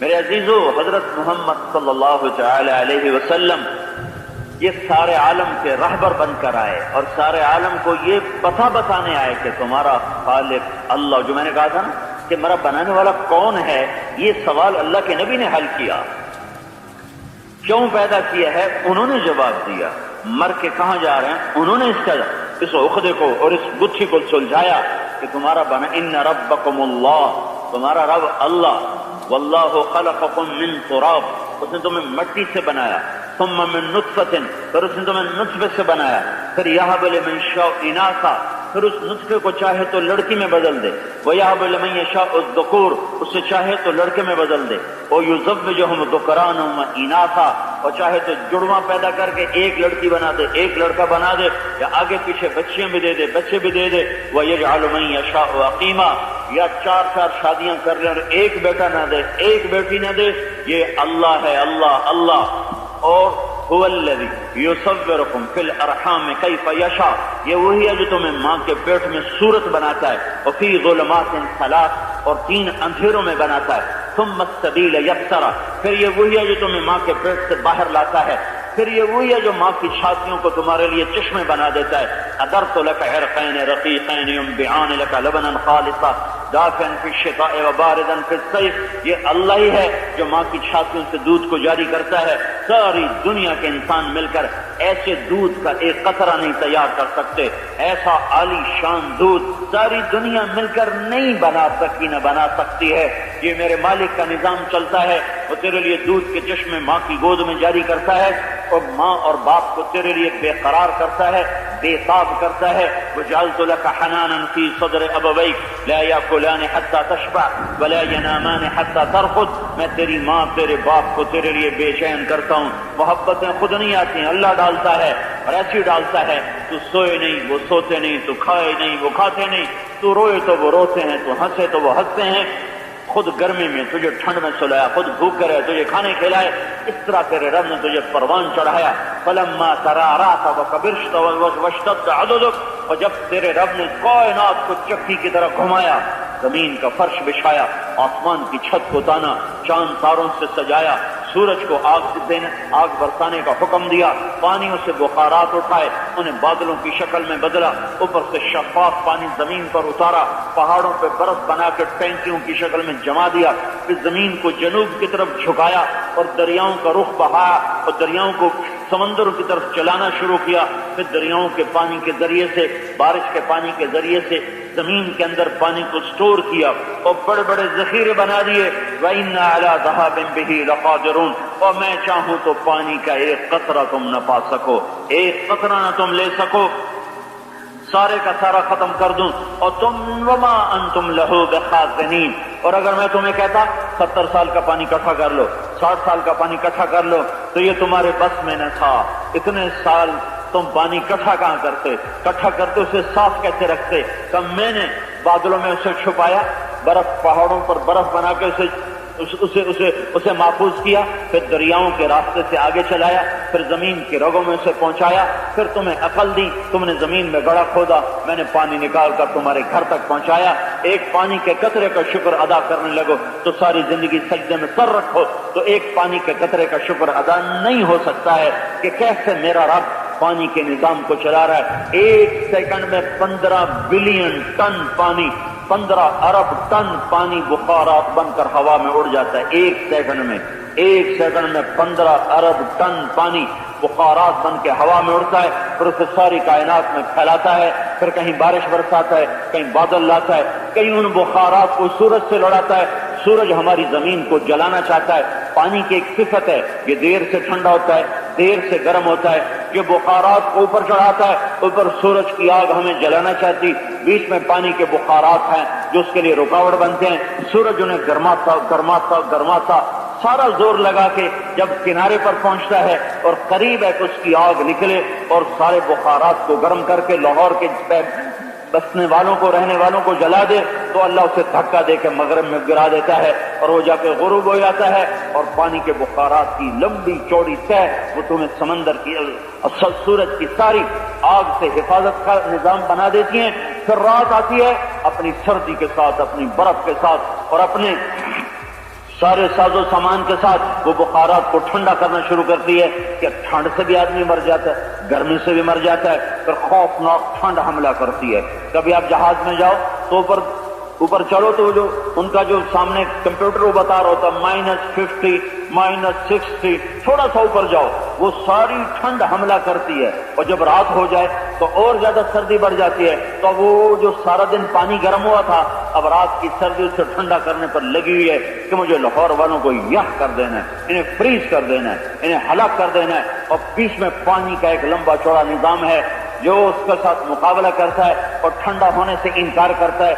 میرے عزیزو، حضرت محمد صلی اللہ تعالی علیہ وسلم یہ سارے عالم کے رہبر بن کر آئے اور سارے عالم کو یہ پتہ بتانے آئے کہ تمہارا خالق اللہ، جو میں نے کہا تھا نا کہ میرا بنانے والا کون ہے، یہ سوال اللہ کے نبی نے حل کیا، کیوں پیدا کیا ہے انہوں نے جواب دیا، مر کے کہاں جا رہے ہیں انہوں نے اس عقدے کو اور اس گتھی کو سلجھایا کہ تمہارا بنا ان ربکم اللہ، تمہارا رب اللہ، واللہ خلقکم من تراب، اس نے تمہیں مٹی سے بنایا، ثم من نطفۃ، پھر اس نے تمہیں نطفے سے بنایا، پھر یہب لمن یشاء اناثا، پھر اس نطفے کو چاہے تو لڑکی میں بدل دے، وَيَهَبُ لِمَن يَشَاءُ الذُّكُورَ، اسے چاہے تو لڑکے میں بدل دے، وَيُزَوِّجُهُمْ ذُكْرَانًا وَإِنَاثًا، اور چاہے تو جڑواں پیدا کر کے ایک لڑکی بنا دے ایک لڑکا بنا دے، یا آگے پیچھے بچیاں بھی دے دے بچے بھی دے دے، وَيَجْعَلُ مَن يَشَاءُ عَقِيمًا، یا 4 شادیاں کر لے اور ایک بیٹا نہ دے ایک بیٹی نہ دے۔ یہ اللہ ہے، اللہ اللہ۔ اور هو الذی یصورکم فی الارحام کیف یشاء، یہ وہی ہے جو تمہیں ماں کے پیٹ میں صورت بناتا ہے، اور فی ظلمات ثلاث، اور 3 اندھیروں میں بناتا ہے، ثم السبیل یبصرا، پھر یہ وہی ہے جو تمہیں ماں کے پیٹ سے باہر لاتا ہے، پھر یہ وہی ہے جو ماں کی چھاتیوں کو تمہارے لیے چشمے بنا دیتا ہے، ادرت لک عرقین رقیقین ینبعان لک لبنا خالصا دافعا فی الشتاء وباردا فی الصیف، یہ اللہ ہی ہے جو ماں کی چھاتیوں سے دودھ کو جاری کرتا ہے۔ ساری دنیا کے انسان مل کر ایسے دودھ کا ایک قطرہ نہیں تیار کر سکتے، ایسا عالی شان دودھ ساری دنیا مل کر نہیں بنا سکی، نہ بنا سکتی ہے۔ یہ میرے مالک کا نظام چلتا ہے، وہ تیرے لیے دودھ کے چشمے ماں کی گود میں جاری کرتا ہے، اور ماں اور باپ کو تیرے لیے بے قرار کرتا ہے، بے تاب کرتا ہے۔ وَجَعَلْتُ لَكَ حَنَانًا فِي صَدْرِ أَبَوَيْكَ لَا يَأْكُلَانِ حَتَّى تَشْبَعَ وَلَا يَنَامَانِ حَتَّى تَرْقُدَ، میں تیری ماں تیرے باپ کو تیرے لیے بے چین کرتا ہوں، محبتیں خود نہیں آتی ہیں، اللہ ڈالتا ہے، اور ایسی ڈالتا ہے تو سوئے نہیں وہ سوتے نہیں، تو کھائے نہیں وہ کھاتے نہیں، تو روئے تو وہ روتے ہیں، تو ہنسے تو وہ ہنستے ہیں، خود گرمی میں تجھے ٹھنڈ میں سلایا، خود بھوک رہے تجھے کھانے کھلائے، اس طرح تیرے رب نے تجھے پروان چڑھایا۔ فلما ترعرعت وكبرت واشتد عضدك، اور جب تیرے رب نے کائنات کو چکی کی طرح گھمایا، زمین کا فرش بچھایا، آسمان کی چھت کو تانا، چاند تاروں سے سجایا، سورج کو آگ برسانے کا حکم دیا، پانیوں سے بخارات اٹھائے، انہیں بادلوں کی شکل میں بدلا، اوپر سے شفاف پانی زمین پر اتارا، پہاڑوں پہ برف بنا کے ٹینکیوں کی شکل میں جما دیا، پھر زمین کو جنوب کی طرف جھکایا اور دریاؤں کا رخ بہایا اور دریاؤں کو سمندروں کی طرف چلانا شروع کیا، پھر دریاؤں کے پانی کے ذریعے سے، بارش کے پانی کے ذریعے سے زمین کے اندر پانی کو سٹور کیا اور بڑے بڑے ذخیرے بنا دیے۔ وَإِنَّ عَلَىٰ ذَهَابٍ بِهِ لَقَادِرُونَ، اور میں چاہوں تو پانی کا ایک قطرہ تم نہ پا سکو، ایک قطرہ نہ تم لے سکو، سارے کا سارا ختم کر دوں، اور تم وما انتم لہو بخازنین، اور اگر میں تمہیں کہتا 70 سال کا پانی اکٹھا کر لو، 60 سال کا پانی اکٹھا کر لو، تو یہ تمہارے بس میں نہ تھا، اتنے سال تم پانی اکٹھا کہاں کرتے، اکٹھا کرتے اسے صاف کیسے رکھتے؟ کہ میں نے بادلوں میں اسے چھپایا، برف پہاڑوں پر برف بنا کے اسے محفوظ کیا، پھر دریاؤں کے راستے سے آگے چلایا، پھر زمین کی رگوں میں اسے پہنچایا، پھر تمہیں عقل دی، تم نے زمین میں گڑھا کھودا، میں نے پانی نکال کر تمہارے گھر تک پہنچایا، ایک پانی کے قطرے کا شکر ادا کرنے لگو تو ساری زندگی سجدے میں سر رکھو تو ایک پانی کے قطرے کا شکر ادا نہیں ہو سکتا ہے کہ کیسے میرا رب پانی کے نظام کو چلا رہا ہے۔ ایک سیکنڈ میں 15 بلین ٹن پانی، 15 ارب ٹن پانی بخارات بن کر ہوا میں اڑ جاتا ہے ایک سیکنڈ میں۔ ایک سیکنڈ میں 15 ارب ٹن پانی بخارات بن کے ہوا میں اڑتا ہے، پھر اسے ساری کائنات میں پھیلاتا ہے، پھر کہیں بارش برساتا ہے، کہیں بادل لاتا ہے، کہیں ان بخارات کو سورج سے لڑاتا ہے۔ سورج ہماری زمین کو جلانا چاہتا ہے۔ پانی کی ایک صفت ہے، یہ دیر سے ٹھنڈا ہوتا ہے، دیر سے گرم ہوتا ہے، یہ بخارات کو اوپر چڑھاتا ہے، اوپر سورج کی آگ ہمیں جلانا چاہتی، بیچ میں پانی کے بخارات ہیں جو اس کے لیے رکاوٹ بنتے ہیں۔ سورج انہیں گرماتا سارا زور لگا کے جب کنارے پر پہنچتا ہے اور قریب ہے کہ اس کی آگ نکلے اور سارے بخارات کو گرم کر کے لاہور کے بسنے والوں کو، رہنے والوں کو جلا دے، تو اللہ اسے دھکا دے کے مغرب میں گرا دیتا ہے اور وہ جا کے غروب ہو جاتا ہے، اور پانی کے بخارات کی لمبی چوڑی تہ وہ تمہیں سمندر کی سورج کی ساری آگ سے حفاظت کا نظام بنا دیتی ہیں۔ پھر رات آتی ہے اپنی سردی کے ساتھ، اپنی برف کے ساتھ اور اپنے سارے ساز و سامان کے ساتھ وہ بخارات کو ٹھنڈا کرنا شروع کرتی ہے کہ ٹھنڈ سے بھی آدمی مر جاتا ہے، گرمی سے بھی مر جاتا ہے، پھر خوفناک ٹھنڈ حملہ کرتی ہے۔ کبھی آپ جہاز میں جاؤ تو اوپر چڑھو تو جو ان کا جو سامنے کمپیوٹر وہ بتا رہا ہوتا -50 -60، تھوڑا سا اوپر جاؤ وہ ساری ٹھنڈ حملہ کرتی ہے، اور جب رات ہو جائے تو اور زیادہ سردی بڑھ جاتی ہے، تو وہ جو سارا دن پانی گرم ہوا تھا اب رات کی سردی اسے ٹھنڈا کرنے پر لگی ہوئی ہے کہ مجھے لاہور والوں کو یخ کر دینا ہے، انہیں فریز کر دینا ہے، انہیں ہلاک کر دینا ہے، اور بیچ میں پانی کا ایک لمبا چوڑا نظام ہے جو اس کے ساتھ مقابلہ کرتا ہے اور ٹھنڈا ہونے سے انکار کرتا ہے۔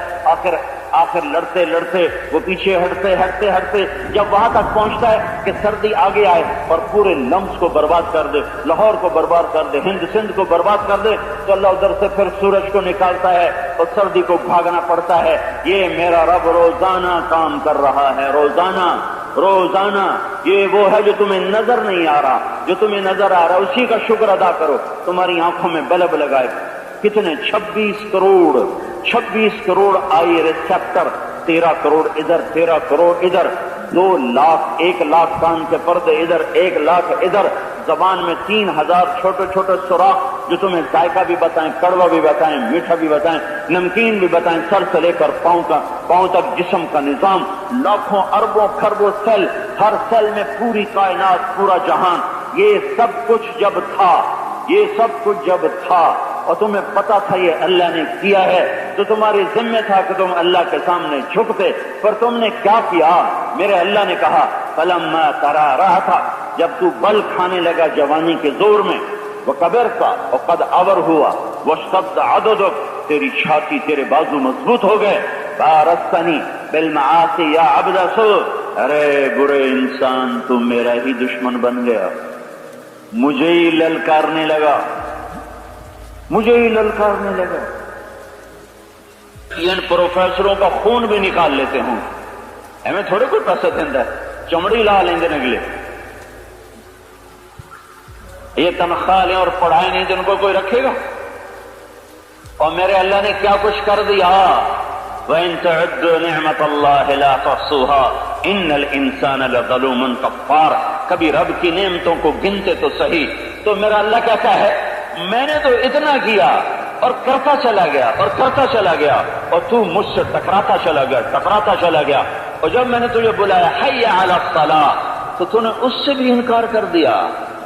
آخر لڑتے لڑتے وہ پیچھے ہٹتے جب وہاں تک پہنچتا ہے کہ سردی آگے آئے اور پورے لمس کو برباد کر دے، لاہور کو برباد کر دے، ہند سندھ کو برباد کر دے، تو اللہ ادھر سے پھر سورج کو نکالتا ہے اور سردی کو بھاگنا پڑتا ہے۔ یہ میرا رب روزانہ کام کر رہا ہے، روزانہ یہ وہ ہے جو تمہیں نظر نہیں آ رہا، جو تمہیں نظر آ رہا ہے اسی کا شکر ادا کرو۔ تمہاری آنکھوں میں بلب لگائے کتنے 26 کروڑ آئی ریسپٹر، 13 کروڑ ادھر 13 کروڑ ادھر، 2 لاکھ 1 لاکھ کان کے پردے ادھر 1 لاکھ ادھر، زبان میں 3000 چھوٹے سوراخ جو تمہیں ذائقہ بھی بتائیں، کڑوا بھی بتائیں، میٹھا بھی بتائیں، نمکین بھی بتائیں، سر سے لے کر پاؤں تک جسم کا نظام، لاکھوں اربوں خربوں سیل، ہر سیل میں پوری کائنات، پورا جہان، یہ سب کچھ جب تھا اور تمہیں پتا تھا یہ اللہ نے کیا ہے، تو تمہارے ذمہ تھا کہ تم اللہ کے سامنے جھکتے، پر تم نے کیا کیا؟ میرے اللہ نے کہا فلما ترا رہا تھا، جب تو بل کھانے لگا جوانی کے زور میں، وکبرت وقد اور ہوا، واشتد عضدک، تیری چھاتی تیرے بازو مضبوط ہو گئے، بارستنی بالمعاصی یا عبد سوء، ارے برے انسان تو میرا ہی دشمن بن گیا، مجھے ہی للکارنے لگا۔ ان پروفیسروں کا خون بھی نکال لیتے ہوں، ہمیں تھوڑے کوئی پیسہ دینا ہے، چمڑی لا لیں گے نگلے، یہ تنخواہ لیں اور پڑھائیں نہیں جن کو کوئی رکھے گا۔ اور میرے اللہ نے کیا کچھ کر دیا، وَإِن تَعُدُّوا نِعْمَةَ اللَّهِ لَا تُحْصُوهَا إِنَّ الْإِنسَانَ لَظَلُومٌ كَفَّارٌ، کبھی رب کی نعمتوں کو گنتے تو صحیح۔ تو میرا اللہ کہتا ہے میں نے تو اتنا کیا اور کرتا چلا گیا اور تو مجھ سے ٹکراتا چلا گیا، اور جب میں نے تجھے بلایا حی علی الصلاۃ تو تو نے اس سے بھی انکار کر دیا،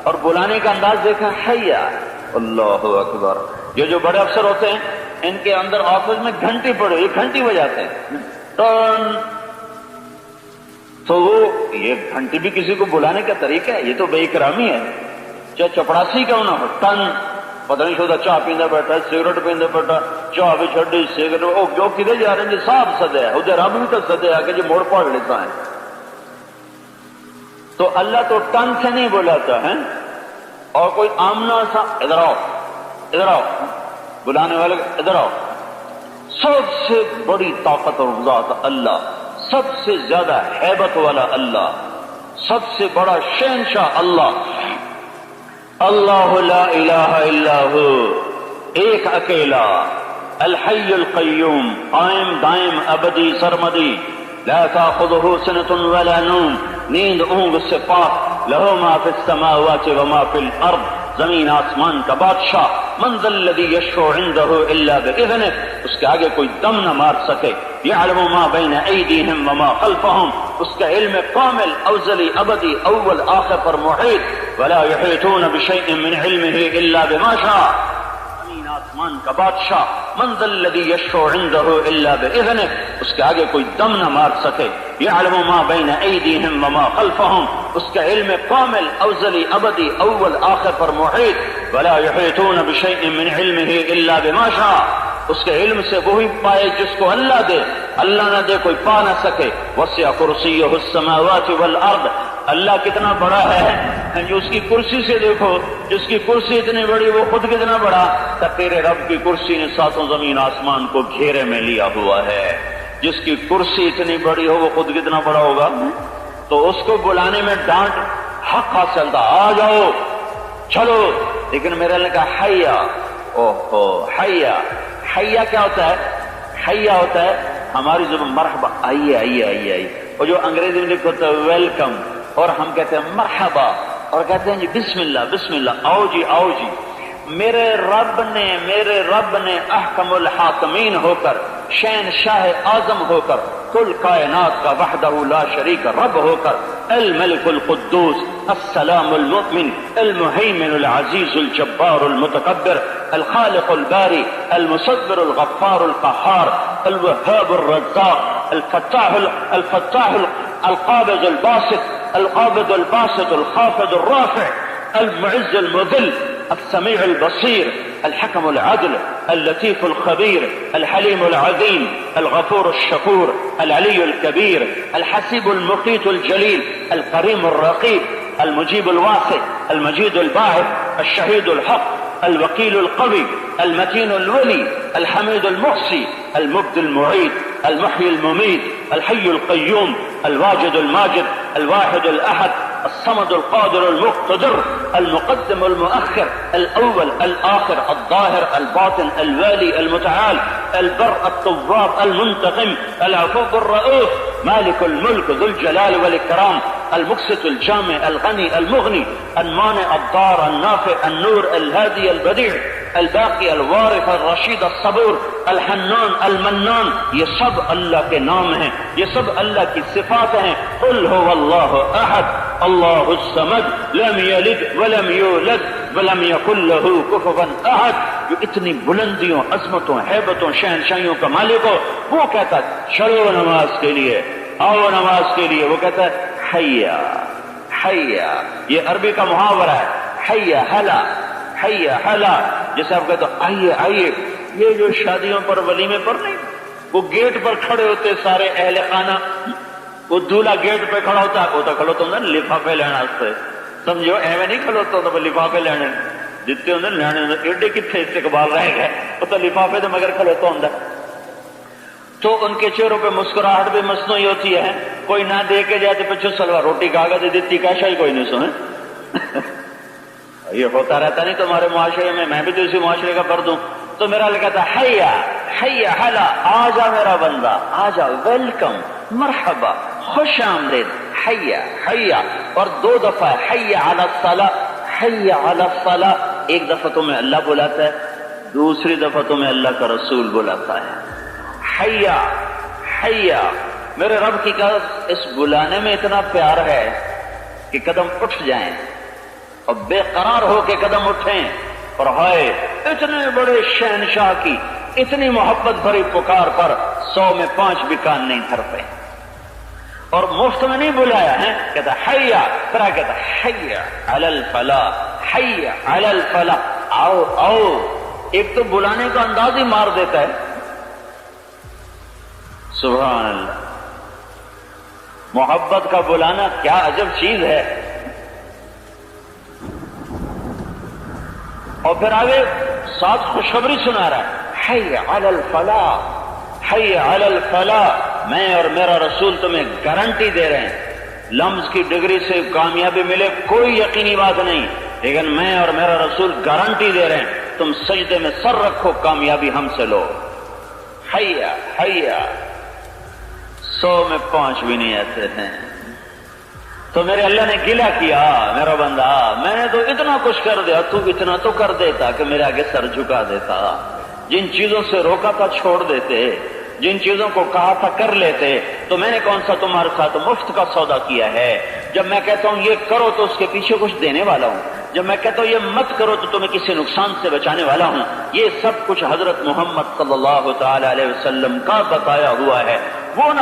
اور بلانے کا انداز دیکھا، حی اللہ اکبر۔ یہ جو بڑے افسر ہوتے ہیں ان کے اندر آفس میں گھنٹی پڑے، یہ گھنٹی بجاتے ہیں ٹن، تو یہ گھنٹی بھی کسی کو بلانے کا طریقہ ہے، یہ تو بے اکرامی ہے، چاہے چپڑاسی کیوں نہ ہو، ٹن پتہ نہیں شودا چاہ پیندا بیٹھا، سگریٹ پیندا بیٹھا، چاہ بھی چھڈی سگریٹ، او جو کدے جا رہے ہیں جی صاحب سدے ہے، ادھر رب بھی تو سدے ہے کہ جی موڑ پڑ لیتا ہے۔ تو اللہ تو ٹن سے نہیں بلاتا ہے، اور کوئی آمنا سا ادھر آؤ بلانے والے ادھر آؤ، سب سے بڑی طاقت اور ذات اللہ، سب سے زیادہ ہیبت والا اللہ، سب سے بڑا شہنشاہ اللہ، اللہ لا الہ الا ہو، ایک اکیلا، الحی القیوم، قائم دائم ابدی سرمدی، لا تاخذہ سنۃ ولا نوم، نیند اونگ سے پاک، لہ ما فی السماوات وما فی الارض، زمین آسمان کا بادشاہ، من ذا الذی یشفع عندہ الا باذنہ، اس کے آگے کوئی دم نہ مار سکے، یعلم ما بین ایدیہم وما خلفہم، اس کا علم کامل ازلی ابدی اول آخر پر محیط ولا یحیطون بشیء من علمه الا بما شاء زمین آسمان کا بادشاہ من ذا الذی یشفع عنده الا باذنہ اس کے آگے کوئی دم نہ مار سکے یعلم ما بین ایدیہم وما خلفہم اس کا علم کامل ازلی ابدی اول آخر پر محیط ولا یحیطون بشیء من علمه الا بما شاء اس کے علم سے وہی پائے جس کو اللہ دے اللہ نہ دے کوئی پا نہ سکے وسع کرسیہ السماوات والارض اللہ کتنا بڑا ہے جو اس کی کرسی سے دیکھو جس کی کرسی اتنی بڑی وہ خود کتنا بڑا کہ تیرے رب کی کرسی نے ساتوں زمین آسمان کو گھیرے میں لیا ہوا ہے جس کی کرسی اتنی بڑی ہو وہ خود کتنا بڑا ہوگا تو اس کو بلانے میں ڈانٹ حق حاصل تھا آ جاؤ چلو لیکن میرے نے کہا حیا اوہو حیا حیا کیا ہوتا ہے حیا ہوتا ہے ہماری زبان مرحبا آئیے آئیے آئیے آئیے اور جو انگریزی میں لکھا ہوتا ہے ویلکم اور ہم کہتے ہیں مرحبا اور کہتے ہیں جی بسم اللہ آؤ جی میرے رب نے احکم الحاکمین ہو کر شہنشاہ اعظم ہو کر کل کائنات کا وحدہ لا شریک رب ہو کر الملک القدوس السلام المؤمن المہیمن العزیز الجبار المتکبر الخالق الباری المصور الغفار القہار الوهاب الرزاق الفتاح القابض الباسط الخافض الرافع المعز المذل السميع البصير الحكم العدل اللطيف الخبير الحليم العظيم الغفور الشكور العلي الكبير الحسيب المقيت الجليل الكريم الرقيب المجيب الواسع المجيد الباعث الشهيد الحق الوكيل القوي المتين الولي الحميد المحصي المبدي المعيد المحيي المميت الحي القيوم الواجد الماجد الواحد الأحد الصمد القادر المقتدر المقدم المؤخر الأول الآخر الظاهر الباطن الوالي المتعال البر التواب المنتقم العفو الرؤوف مالك الملك ذو الجلال والإكرام المقسط الجامع الغني المغني المانع الضار النافع النور الهادي البديع الباقي الوارث الرشید الصبور الحنان المنان یہ سب اللہ کے نام ہیں یہ سب اللہ کی صفات ہیں قل هو اللہ احد اللہ الصمد لم یلد ولم یولد ولم یکن له کفوا احد جو اتنی بلندیوں عظمتوں ہیبتوں شہنشاہیوں کا مالک ہو وہ کہتا ہے چلو نماز کے لیے آؤ نماز کے لیے وہ کہتا ہے حیا حیا یہ عربی کا محاورہ ہے حیا حلا حیا حلا جیسے آپ کہتے ہیں آئیے آئیے یہ جو شادیوں پر ولیمے پر نہیں وہ گیٹ پر کھڑے ہوتے سارے اہل خانہ وہ دولہا گیٹ پہ کھڑا ہوتا ہے وہ تو کھڑوتا ہوں لفافے لینا سے سمجھو ایویں نہیں کھڑوتا ہوں لفافے لینے جتنے ہوں لینے ایڈے کتنے استقبال رہ گئے وہ تو لفافے تو مگر کھڑوتا ہوں تو ان کے چہروں پہ مسکراہٹ بھی مصنوعی ہوتی ہے کوئی نہ دے کے جاتے پیچھے سلوار روٹی کاغذ دیتی کیسا ہی کوئی نہیں سنے یہ ہوتا رہتا نہیں تمہارے معاشرے میں بھی تو اسی معاشرے کا فرد ہوں تو میرا لگا تھا حیا حیا حلا آ جا میرا بندہ آ جا ویلکم مرحبا خوش آمدید حیا حیا اور 2 دفعہ حیا علی الصلاۃ حیا علی الصلاۃ ایک دفعہ تمہیں اللہ بلاتا ہے دوسری دفعہ تمہیں اللہ کا رسول بلاتا ہے حیا حیا میرے رب کی قسم اس بلانے میں اتنا پیار ہے کہ قدم اٹھ جائیں اور بے قرار ہو کے قدم اٹھیں اور ہائے اتنے بڑے شہنشاہ کی اتنی محبت بھری پکار پر 100 میں 5 بھی کان نہیں دھرتے اور مفت میں نہیں بلایا ہے کہتا حیا پھر کہتا حیا علی الفلاح حیا علی الفلاح آؤ آؤ ایک تو بلانے کا انداز ہی مار دیتا ہے سبحان اللہ محبت کا بلانا کیا عجب چیز ہے اور پھر آگے ساتھ خوشخبری سنا رہا ہے حی علی الفلاح حی علی الفلاح میں اور میرا رسول تمہیں گارنٹی دے رہے ہیں لمز کی ڈگری سے کامیابی ملے کوئی یقینی بات نہیں لیکن میں اور میرا رسول گارنٹی دے رہے ہیں تم سجدے میں سر رکھو کامیابی ہم سے لو حیا حیا 100 میں 5 بھی نہیں ایسے ہیں تو میرے اللہ نے گلہ کیا میرا بندہ میں نے تو اتنا کچھ کر دیا تو اتنا تو کر دیتا کہ میرے آگے سر جھکا دیتا جن چیزوں سے روکا تھا چھوڑ دیتے جن چیزوں کو کہا تھا کر لیتے تو میں نے کون سا تمہارے ساتھ مفت کا سودا کیا ہے؟ جب میں کہتا ہوں یہ کرو تو اس کے پیچھے کچھ دینے والا ہوں، جب میں کہتا ہوں یہ مت کرو تو تمہیں کسی نقصان سے بچانے والا ہوں۔ یہ سب کچھ حضرت محمد صلی اللہ تعالی علیہ وسلم کا بتایا ہوا ہے، وہ نہ